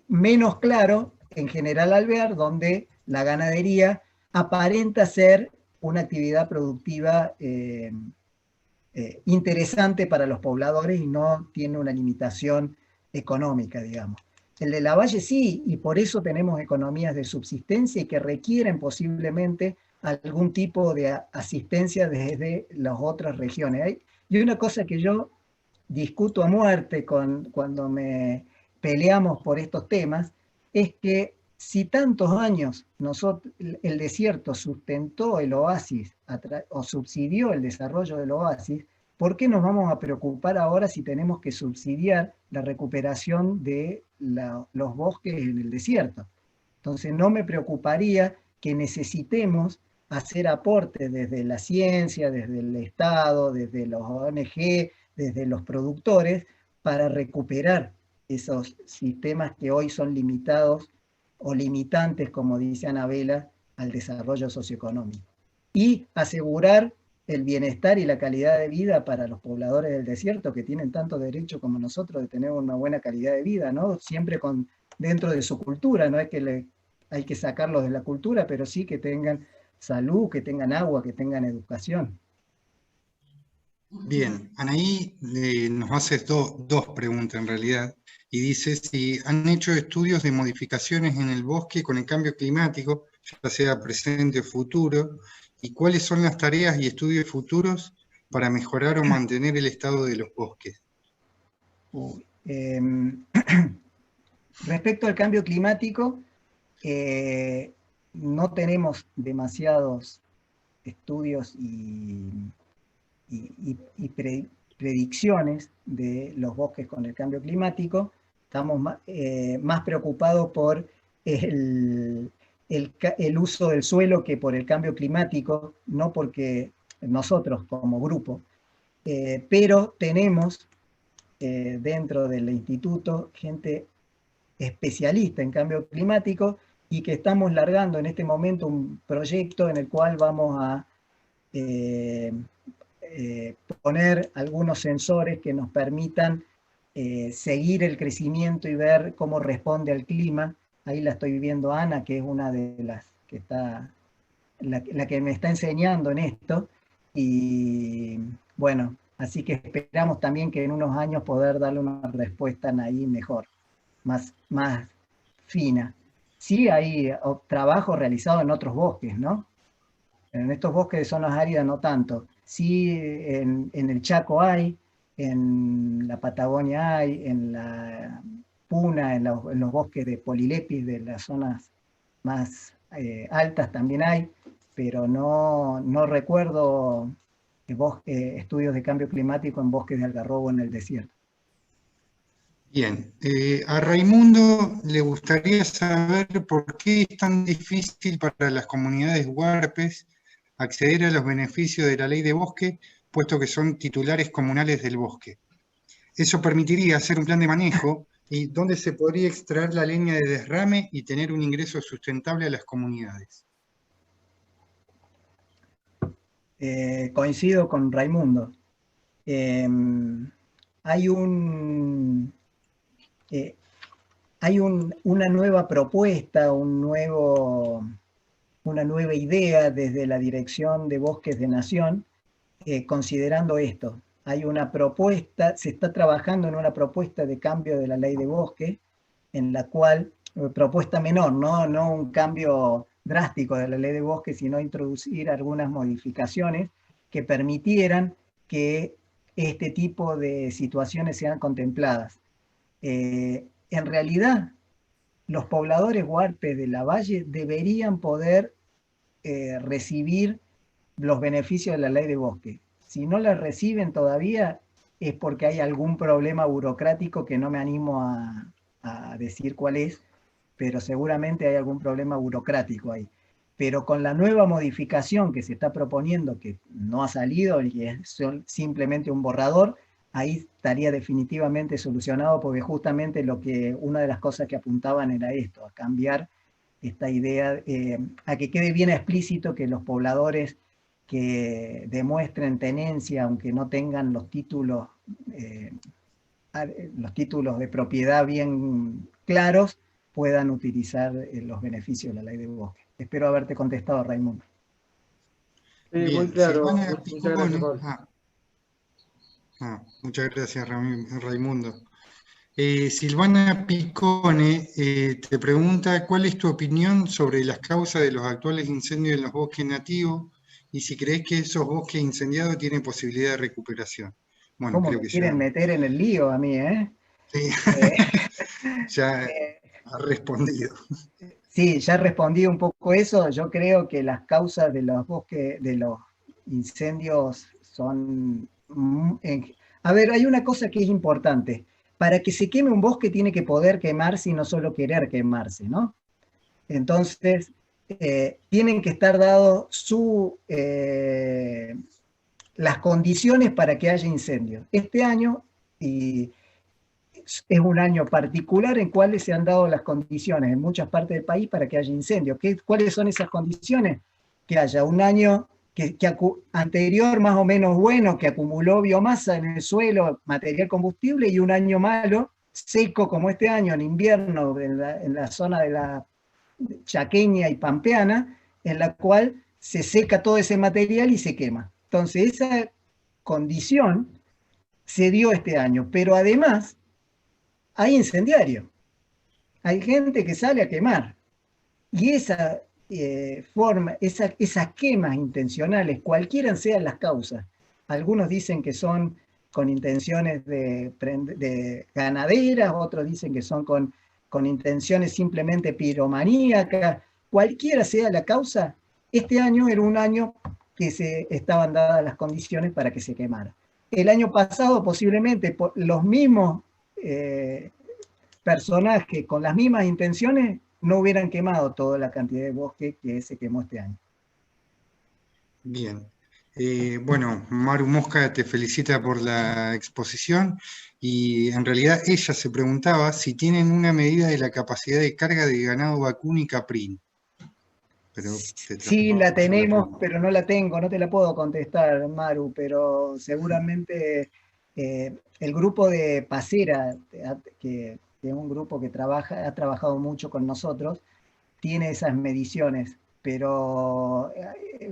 menos claro en General Alvear, donde la ganadería aparenta ser una actividad productiva interesante para los pobladores y no tiene una limitación económica, digamos. El de Lavalle sí, y por eso tenemos economías de subsistencia y que requieren posiblemente algún tipo de asistencia desde las otras regiones. Y una cosa que yo discuto a muerte cuando me peleamos por estos temas es que si tantos años el desierto sustentó el oasis o subsidió el desarrollo del oasis, ¿por qué nos vamos a preocupar ahora si tenemos que subsidiar la recuperación de los bosques en el desierto? Entonces no me preocuparía que necesitemos hacer aportes desde la ciencia, desde el Estado, desde los ONG, desde los productores, para recuperar esos sistemas que hoy son limitados o limitantes, como dice Anabela, al desarrollo socioeconómico. Y asegurar el bienestar y la calidad de vida para los pobladores del desierto, que tienen tanto derecho como nosotros de tener una buena calidad de vida, ¿no? Siempre dentro de su cultura, no es que hay que sacarlos de la cultura, pero sí que tengan salud, que tengan agua, que tengan educación. Bien, Anaí nos hace dos preguntas en realidad, y dice si han hecho estudios de modificaciones en el bosque con el cambio climático, ya sea presente o futuro, y cuáles son las tareas y estudios futuros para mejorar o mantener el estado de los bosques. Respecto al cambio climático, no tenemos demasiados estudios y predicciones de los bosques con el cambio climático. Estamos más preocupados por el uso del suelo que por el cambio climático, no porque nosotros como grupo, pero tenemos dentro del instituto gente especialista en cambio climático y que estamos largando en este momento un proyecto en el cual vamos a poner algunos sensores que nos permitan seguir el crecimiento y ver cómo responde al clima. Ahí la estoy viendo a Ana, que es una de las que está, la que me está enseñando en esto. Y bueno, así que esperamos también que en unos años poder darle una respuesta ahí mejor, más fina. Sí hay trabajo realizado en otros bosques, ¿no? En estos bosques de zonas áridas no tanto. Sí, en el Chaco hay, en la Patagonia hay, en la Puna, en los bosques de Polilepis, de las zonas más altas también hay, pero no recuerdo estudios de cambio climático en bosques de algarrobo en el desierto. Bien, a Raimundo le gustaría saber por qué es tan difícil para las comunidades huarpes acceder a los beneficios de la ley de bosque, puesto que son titulares comunales del bosque. Eso permitiría hacer un plan de manejo y donde se podría extraer la leña de derrame y tener un ingreso sustentable a las comunidades. Coincido con Raimundo. Hay una nueva propuesta, una nueva idea desde la Dirección de Bosques de Nación, considerando esto. Hay una propuesta, se está trabajando en una propuesta de cambio de la ley de bosque, en la cual, propuesta menor, no un cambio drástico de la ley de bosque, sino introducir algunas modificaciones que permitieran que este tipo de situaciones sean contempladas. En realidad, los pobladores huarpes de Lavalle deberían poder recibir los beneficios de la ley de bosque. Si no la reciben todavía, es porque hay algún problema burocrático que no me animo a decir cuál es, pero seguramente hay algún problema burocrático ahí. Pero con la nueva modificación que se está proponiendo, que no ha salido y es simplemente un borrador, ahí estaría definitivamente solucionado, porque justamente una de las cosas que apuntaban era esto, a cambiar esta idea, a que quede bien explícito que los pobladores que demuestren tenencia, aunque no tengan los títulos de propiedad bien claros, puedan utilizar los beneficios de la ley de bosque. Espero haberte contestado, Raimundo. Bien, muy claro. Silvana Muchas Picone. gracias, Pablo. Muchas gracias, Raimundo. Silvana Picone te pregunta cuál es tu opinión sobre las causas de los actuales incendios en los bosques nativos y si crees que esos bosques incendiados tienen posibilidad de recuperación. Bueno, ¿Cómo creo me que quieren meter en el lío a mí, eh? Sí, ya ha respondido. Sí, ya respondí un poco eso. Yo creo que las causas de los bosques, de los incendios son... A ver, hay una cosa que es importante. Para que se queme un bosque tiene que poder quemarse y no solo querer quemarse, ¿no? Entonces, tienen que estar dados las condiciones para que haya incendios. Este año, y es un año particular en cuales se han dado las condiciones en muchas partes del país para que haya incendios. ¿Cuáles son esas condiciones? Que haya un año anterior más o menos bueno, que acumuló biomasa en el suelo, material combustible, y un año malo, seco como este año, en invierno, en la zona de la chaqueña y pampeana, en la cual se seca todo ese material y se quema. Entonces, esa condición se dio este año, pero además hay incendiarios, hay gente que sale a quemar, y esa esas quemas intencionales, cualquiera sean las causas, algunos dicen que son con intenciones de ganaderas, otros dicen que son con intenciones simplemente piromaníacas, cualquiera sea la causa, este año era un año que se estaban dadas las condiciones para que se quemara. El año pasado posiblemente los mismos personajes con las mismas intenciones no hubieran quemado toda la cantidad de bosque que se quemó este año. Bien. Bueno, Maru Mosca te felicita por la exposición y en realidad ella se preguntaba si tienen una medida de la capacidad de carga de ganado vacuno y caprín. Pero sí, la tenemos, pero no la tengo, no te la puedo contestar, Maru, pero seguramente el grupo de Pasera, que es un grupo que ha trabajado mucho con nosotros, tiene esas mediciones, pero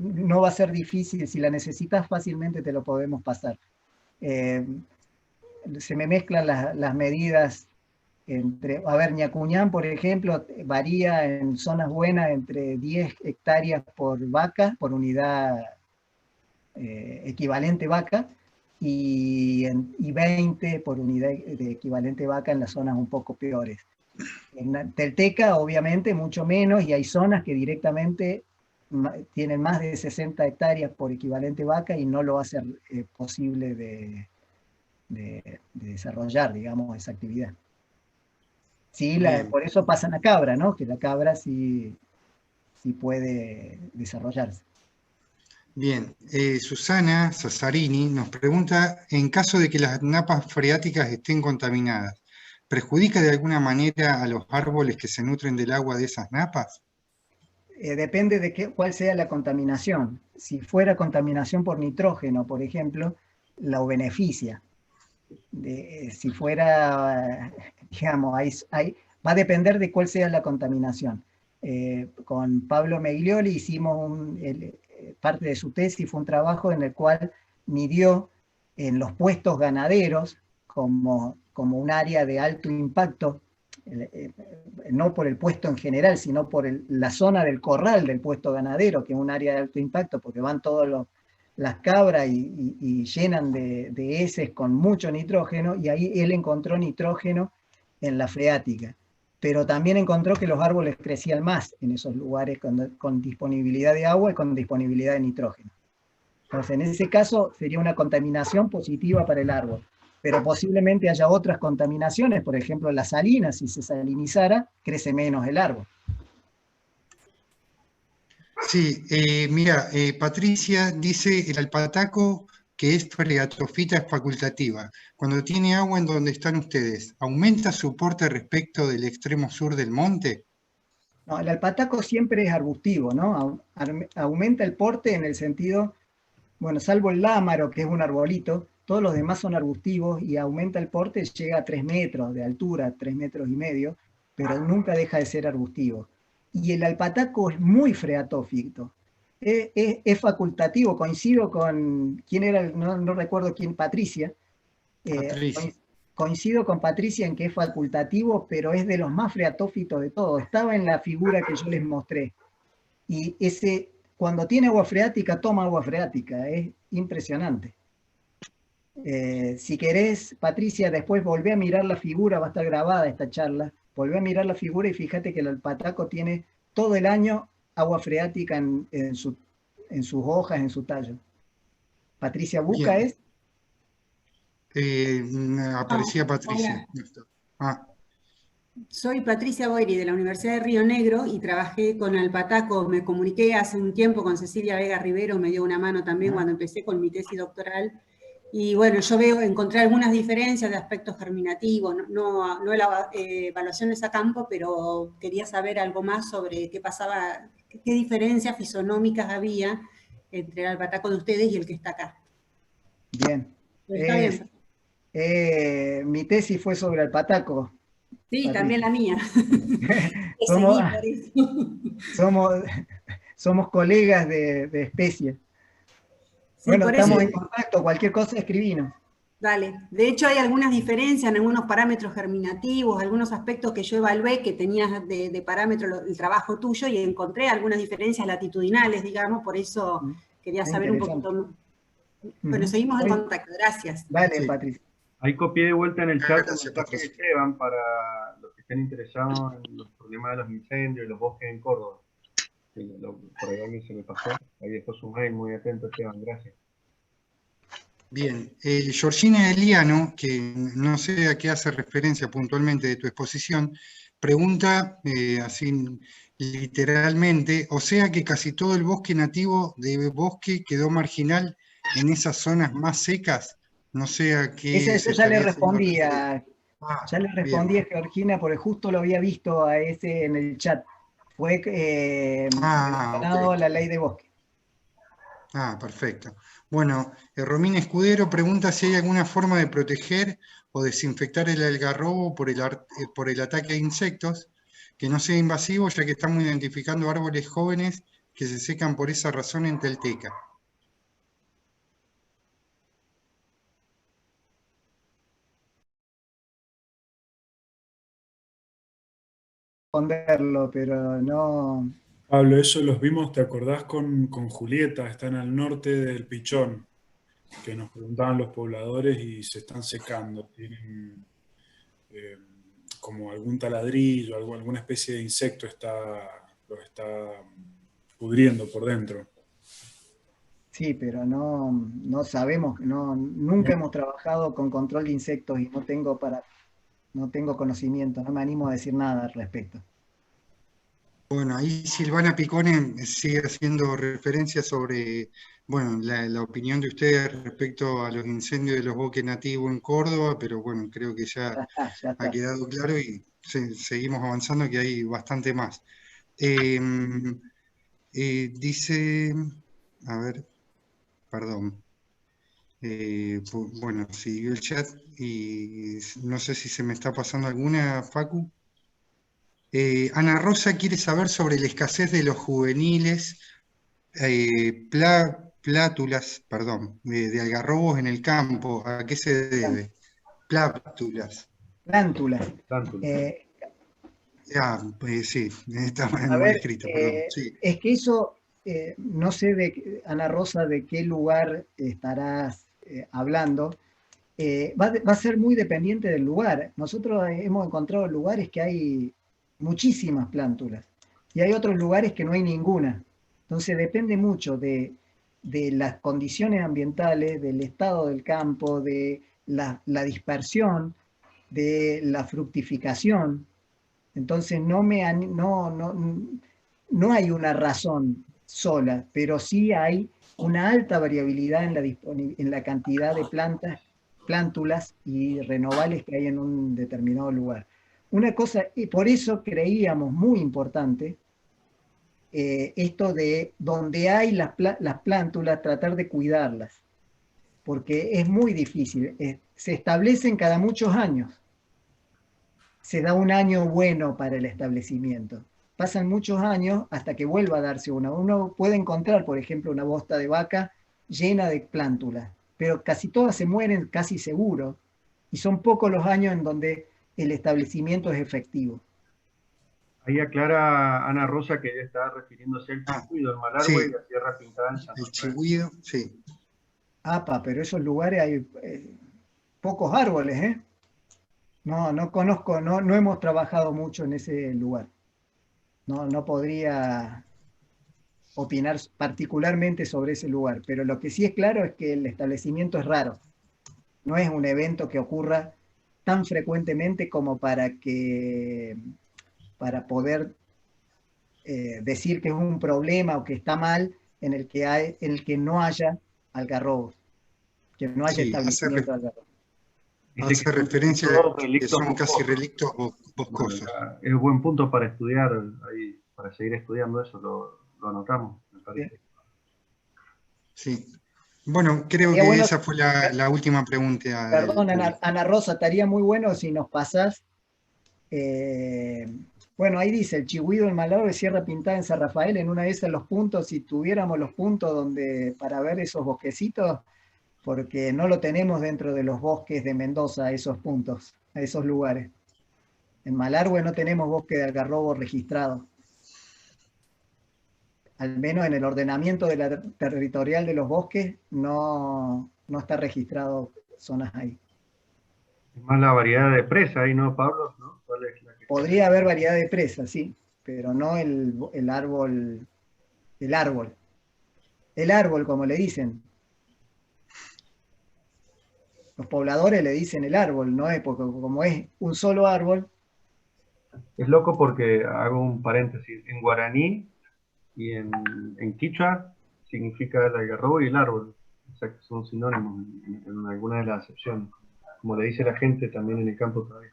no va a ser difícil, si la necesitas fácilmente te lo podemos pasar. Se me mezclan las medidas a ver, Ñacuñán, por ejemplo, varía en zonas buenas entre 10 hectáreas por vaca, por unidad equivalente vaca, y 20 por unidad de equivalente vaca en las zonas un poco peores. En Telteca, obviamente, mucho menos, y hay zonas que directamente tienen más de 60 hectáreas por equivalente vaca y no lo hace posible de desarrollar, digamos, esa actividad. Sí, por eso pasan a cabra, ¿no? Que la cabra sí puede desarrollarse. Bien, Susana Sassarini nos pregunta, en caso de que las napas freáticas estén contaminadas, ¿perjudica de alguna manera a los árboles que se nutren del agua de esas napas? Depende de cuál sea la contaminación. Si fuera contaminación por nitrógeno, por ejemplo, lo beneficia. Si fuera, digamos, va a depender de cuál sea la contaminación. Con Pablo Meglioli hicimos parte de su tesis, fue un trabajo en el cual midió en los puestos ganaderos como un área de alto impacto, no por el puesto en general, sino por la zona del corral del puesto ganadero, que es un área de alto impacto porque van todas las cabras y llenan de heces con mucho nitrógeno, y ahí él encontró nitrógeno en la freática. Pero también encontró que los árboles crecían más en esos lugares con disponibilidad de agua y con disponibilidad de nitrógeno. Entonces, en ese caso, sería una contaminación positiva para el árbol. pero posiblemente haya otras contaminaciones, por ejemplo, la salina, si se salinizara, crece menos el árbol. Sí, mira, Patricia dice el alpataco que es freatofita es facultativa. Cuando tiene agua en donde están ustedes, ¿aumenta su porte respecto del extremo sur del monte? No, el alpataco siempre es arbustivo, ¿no? Aumenta el porte en el sentido, bueno, salvo el lámaro, que es un arbolito, todos los demás son arbustivos y aumenta el porte, llega a 3 metros de altura, 3 metros y medio, pero nunca deja de ser arbustivo. Y el alpataco es muy freatófito, es facultativo, coincido con, ¿quién era? No recuerdo quién, Patricia. Coincido con Patricia en que es facultativo, pero es de los más freatófitos de todos. Estaba en la figura que yo les mostré. Y ese, cuando tiene agua freática, toma agua freática. Es impresionante. Si querés, Patricia, después volvé a mirar la figura, va a estar grabada esta charla. Volvé a mirar la figura y fíjate que el alpataco tiene todo el año agua freática en sus hojas, en su tallo. Patricia Buca es. Aparecía Patricia. Soy Patricia Boiri de la Universidad de Río Negro y trabajé con alpataco. Me comuniqué hace un tiempo con Cecilia Vega Rivero, me dio una mano también cuando empecé con mi tesis doctoral. Y bueno, yo encontré algunas diferencias de aspectos germinativos, no la evaluaciones a campo, pero quería saber algo más sobre qué pasaba, qué diferencias fisonómicas había entre el alpataco de ustedes y el que está acá. Bien. Está bien. Mi tesis fue sobre alpataco. Sí, también la mía. somos colegas de especie. Sí, bueno, estamos en contacto, cualquier cosa escribinos. Dale. De hecho, hay algunas diferencias en algunos parámetros germinativos, algunos aspectos que yo evalué que tenías de parámetro el trabajo tuyo y encontré algunas diferencias latitudinales, digamos, por eso quería saber un poquito más. Bueno, seguimos en contacto. Gracias. Dale, Patricia. Ahí copié de vuelta en el chat el mensaje de Esteban para los que estén interesados en los problemas de los incendios y los bosques en Córdoba. Por ahí a mí se me pasó. Ahí dejó su mail, muy atento Esteban, gracias. Bien, Georgina Eliano, que no sé a qué hace referencia puntualmente de tu exposición, pregunta así literalmente, o sea que casi todo el bosque nativo de bosque quedó marginal en esas zonas más secas. No sé a qué... Eso ya le respondía, a Georgina, porque justo lo había visto a ese en el chat. Fue la ley de bosque. Perfecto. Bueno, Romina Escudero pregunta si hay alguna forma de proteger o desinfectar el algarrobo por el ataque a insectos, que no sea invasivo, ya que estamos identificando árboles jóvenes que se secan por esa razón en Telteca. Responderlo, pero no... Pablo, eso los vimos, ¿te acordás con Julieta? Están al norte del Pichón, que nos preguntaban los pobladores y se están secando. Tienen como algún taladrillo, alguna especie de insecto los está pudriendo por dentro. Sí, pero no sabemos, nunca hemos trabajado con control de insectos y no tengo conocimiento, no me animo a decir nada al respecto. Bueno, ahí Silvana Picone sigue haciendo referencia sobre, bueno, la opinión de ustedes respecto a los incendios de los bosques nativos en Córdoba, pero bueno, creo que ya ha quedado claro y seguimos avanzando, que hay bastante más. Dice, a ver, perdón. Bueno, siguió el chat y no sé si se me está pasando alguna, Facu. Ana Rosa quiere saber sobre la escasez de los juveniles plátulas, de algarrobos en el campo. ¿A qué se debe? Plántulas. Plántulas. Sí, está mal escrito, perdón. Sí. Es que eso, no sé, Ana Rosa, de qué lugar estarás hablando. Va a ser muy dependiente del lugar. Nosotros hemos encontrado lugares que hay muchísimas plántulas y hay otros lugares que no hay ninguna. Entonces depende mucho de las condiciones ambientales, del estado del campo, de la dispersión, de la fructificación. Entonces no hay una razón sola, pero sí hay una alta variabilidad en la cantidad de plántulas y renovales que hay en un determinado lugar. Una cosa, y por eso creíamos muy importante esto de donde hay las plántulas, tratar de cuidarlas, porque es muy difícil. Se establecen cada muchos años. Se da un año bueno para el establecimiento. Pasan muchos años hasta que vuelva a darse una. Uno puede encontrar, por ejemplo, una bosta de vaca llena de plántulas, pero casi todas se mueren casi seguro, y son pocos los años en donde el establecimiento es efectivo. Ahí aclara Ana Rosa que ella estaba refiriéndose al Chigüido, el Malargüe, sí. Y la Sierra Pintada en San Rafael. El Chigüido, sí. Pero esos lugares hay pocos árboles, ¿eh? No conozco, no hemos trabajado mucho en ese lugar. No podría opinar particularmente sobre ese lugar, pero lo que sí es claro es que el establecimiento es raro. No es un evento que ocurra tan frecuentemente como para poder decir que es un problema o que está mal en el que no haya algarrobos, que no haya establecimiento de algarrobos. Hace referencia a que son casi relictos boscosos. Bueno, es un buen punto para estudiar, ahí, para seguir estudiando eso, lo anotamos, me parece. Sí. Bueno, creo que esa fue la última pregunta. Perdón, Ana Rosa, estaría muy bueno si nos pasás. Bueno, ahí dice, el Chigüido, el Malargüe, Sierra Pintada en San Rafael, en una de esas los puntos, si tuviéramos los puntos para ver esos bosquecitos, porque no lo tenemos dentro de los bosques de Mendoza, esos puntos, a esos lugares. En Malargüe no tenemos bosque de algarrobo registrado. Al menos en el ordenamiento territorial de los bosques no está registrado zonas ahí. Es más la variedad de presa ahí, ¿no, Pablo? ¿No? ¿Cuál es la que... Podría haber variedad de presas, sí, pero no el árbol. El árbol, como le dicen. Los pobladores le dicen el árbol, ¿no? Porque como es un solo árbol. Es loco porque, hago un paréntesis, en guaraní y en quichua significa el algarrobo y el árbol. O sea que son sinónimos en alguna de las acepciones. Como le dice la gente también en el campo todavía.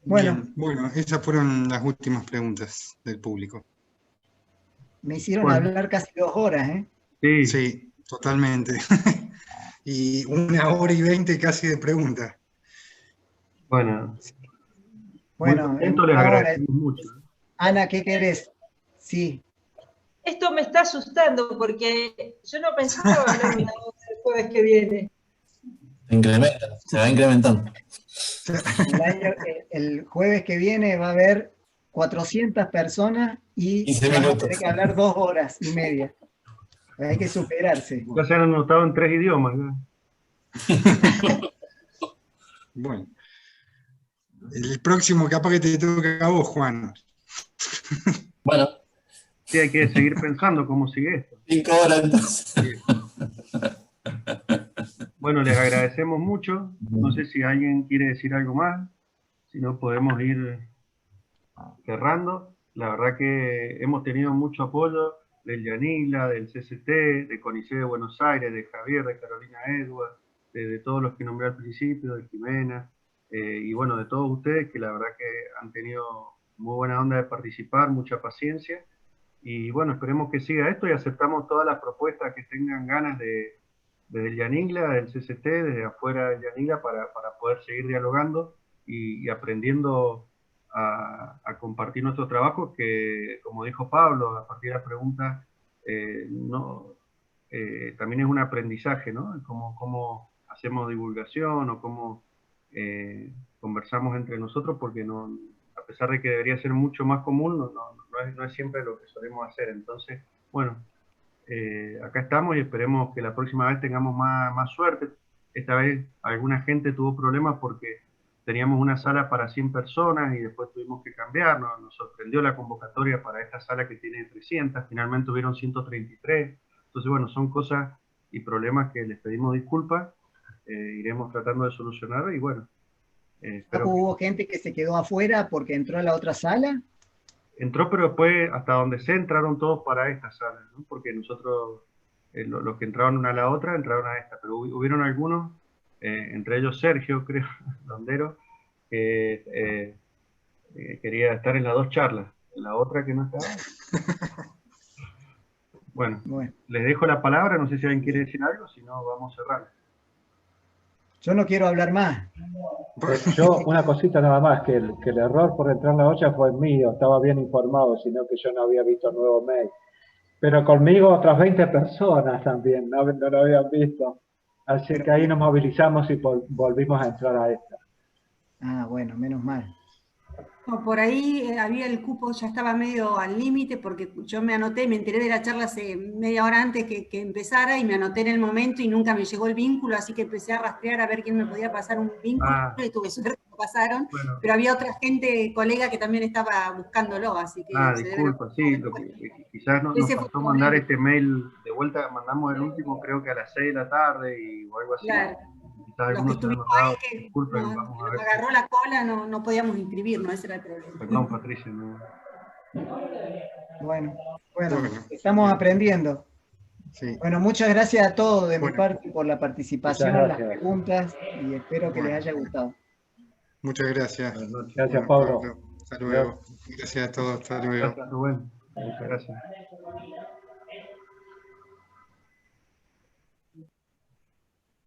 Bueno, esas fueron las últimas preguntas del público. Me hicieron hablar casi 2 horas, ¿eh? Sí. Sí, totalmente. Y 1 hora y 20 casi de preguntas. Bueno, les agradecemos mucho. Ana, ¿qué querés? Sí. Esto me está asustando porque yo no pensaba hablar el jueves que viene. Se va incrementando. El jueves que viene va a haber 400 personas y vamos a tener que hablar 2 horas y media. Hay que superarse. Ya se han anotado en 3 idiomas. ¿No? Bueno. El próximo capaz que te toca a vos, Juan. Bueno. Sí, hay que seguir pensando cómo sigue esto. 5 horas entonces. Sí. Bueno, les agradecemos mucho. No sé si alguien quiere decir algo más. Si no, podemos ir cerrando. La verdad que hemos tenido mucho apoyo del Yanila, del CCT, de CONICET de Buenos Aires, de Javier, de Carolina Edwards, de todos los que nombré al principio, de Jimena, y bueno, de todos ustedes que la verdad que han tenido muy buena onda de participar, mucha paciencia. Y bueno, esperemos que siga esto y aceptamos todas las propuestas que tengan ganas desde el Yanila, del CCT, desde afuera del Yanila, para poder seguir dialogando y aprendiendo a compartir nuestro trabajo, que como dijo Pablo, a partir de la pregunta, también es un aprendizaje, ¿no? Cómo hacemos divulgación o cómo conversamos entre nosotros, porque a pesar de que debería ser mucho más común, no es siempre lo que solemos hacer. Entonces, bueno, acá estamos y esperemos que la próxima vez tengamos más suerte. Esta vez alguna gente tuvo problemas porque teníamos una sala para 100 personas y después tuvimos que cambiar. Nos sorprendió la convocatoria para esta sala que tiene 300, finalmente hubieron 133. Entonces, bueno, son cosas y problemas que les pedimos disculpas, iremos tratando de solucionar y bueno. ¿Hubo gente que se quedó afuera porque entró a la otra sala? Entró, pero después hasta donde se entraron todos para esta sala, ¿no? Porque nosotros, los que entraron una a la otra, entraron a esta, pero hubieron algunos, entre ellos Sergio, creo, Londero, que quería estar en las dos charlas, en la otra que no estaba. Bueno, les dejo la palabra, no sé si alguien quiere decir algo, si no vamos a cerrar. Yo no quiero hablar más. Yo, una cosita nada más, que el error por entrar en la olla fue mío, estaba bien informado, sino que yo no había visto el nuevo mail. Pero conmigo otras 20 personas también, no lo habían visto. Así que ahí nos movilizamos y volvimos a entrar a esta. Ah, bueno, menos mal. No, por ahí había el cupo, ya estaba medio al límite, porque yo me anoté, me enteré de la charla hace media hora antes que empezara, y me anoté en el momento y nunca me llegó el vínculo, así que empecé a rastrear a ver quién me podía pasar un vínculo, y tuve suerte que lo pasaron, pero había otra gente, colega, que también estaba buscándolo, así que... disculpa, sí, quizás nos faltó mandar este mail de vuelta, mandamos el último creo que a las 6 de la tarde o algo así. Claro. Los que estuvimos ahí, que nos agarró la cola, no podíamos inscribirnos, ese era el problema. Perdón, Patricia. No. Bueno, estamos aprendiendo. Sí. Bueno, muchas gracias a todos de mi parte por la participación, las preguntas, y espero que les haya gustado. Muchas gracias. Gracias, Pablo. Hasta luego. Gracias a todos. Hasta luego. Gracias, Rubén. Muchas gracias.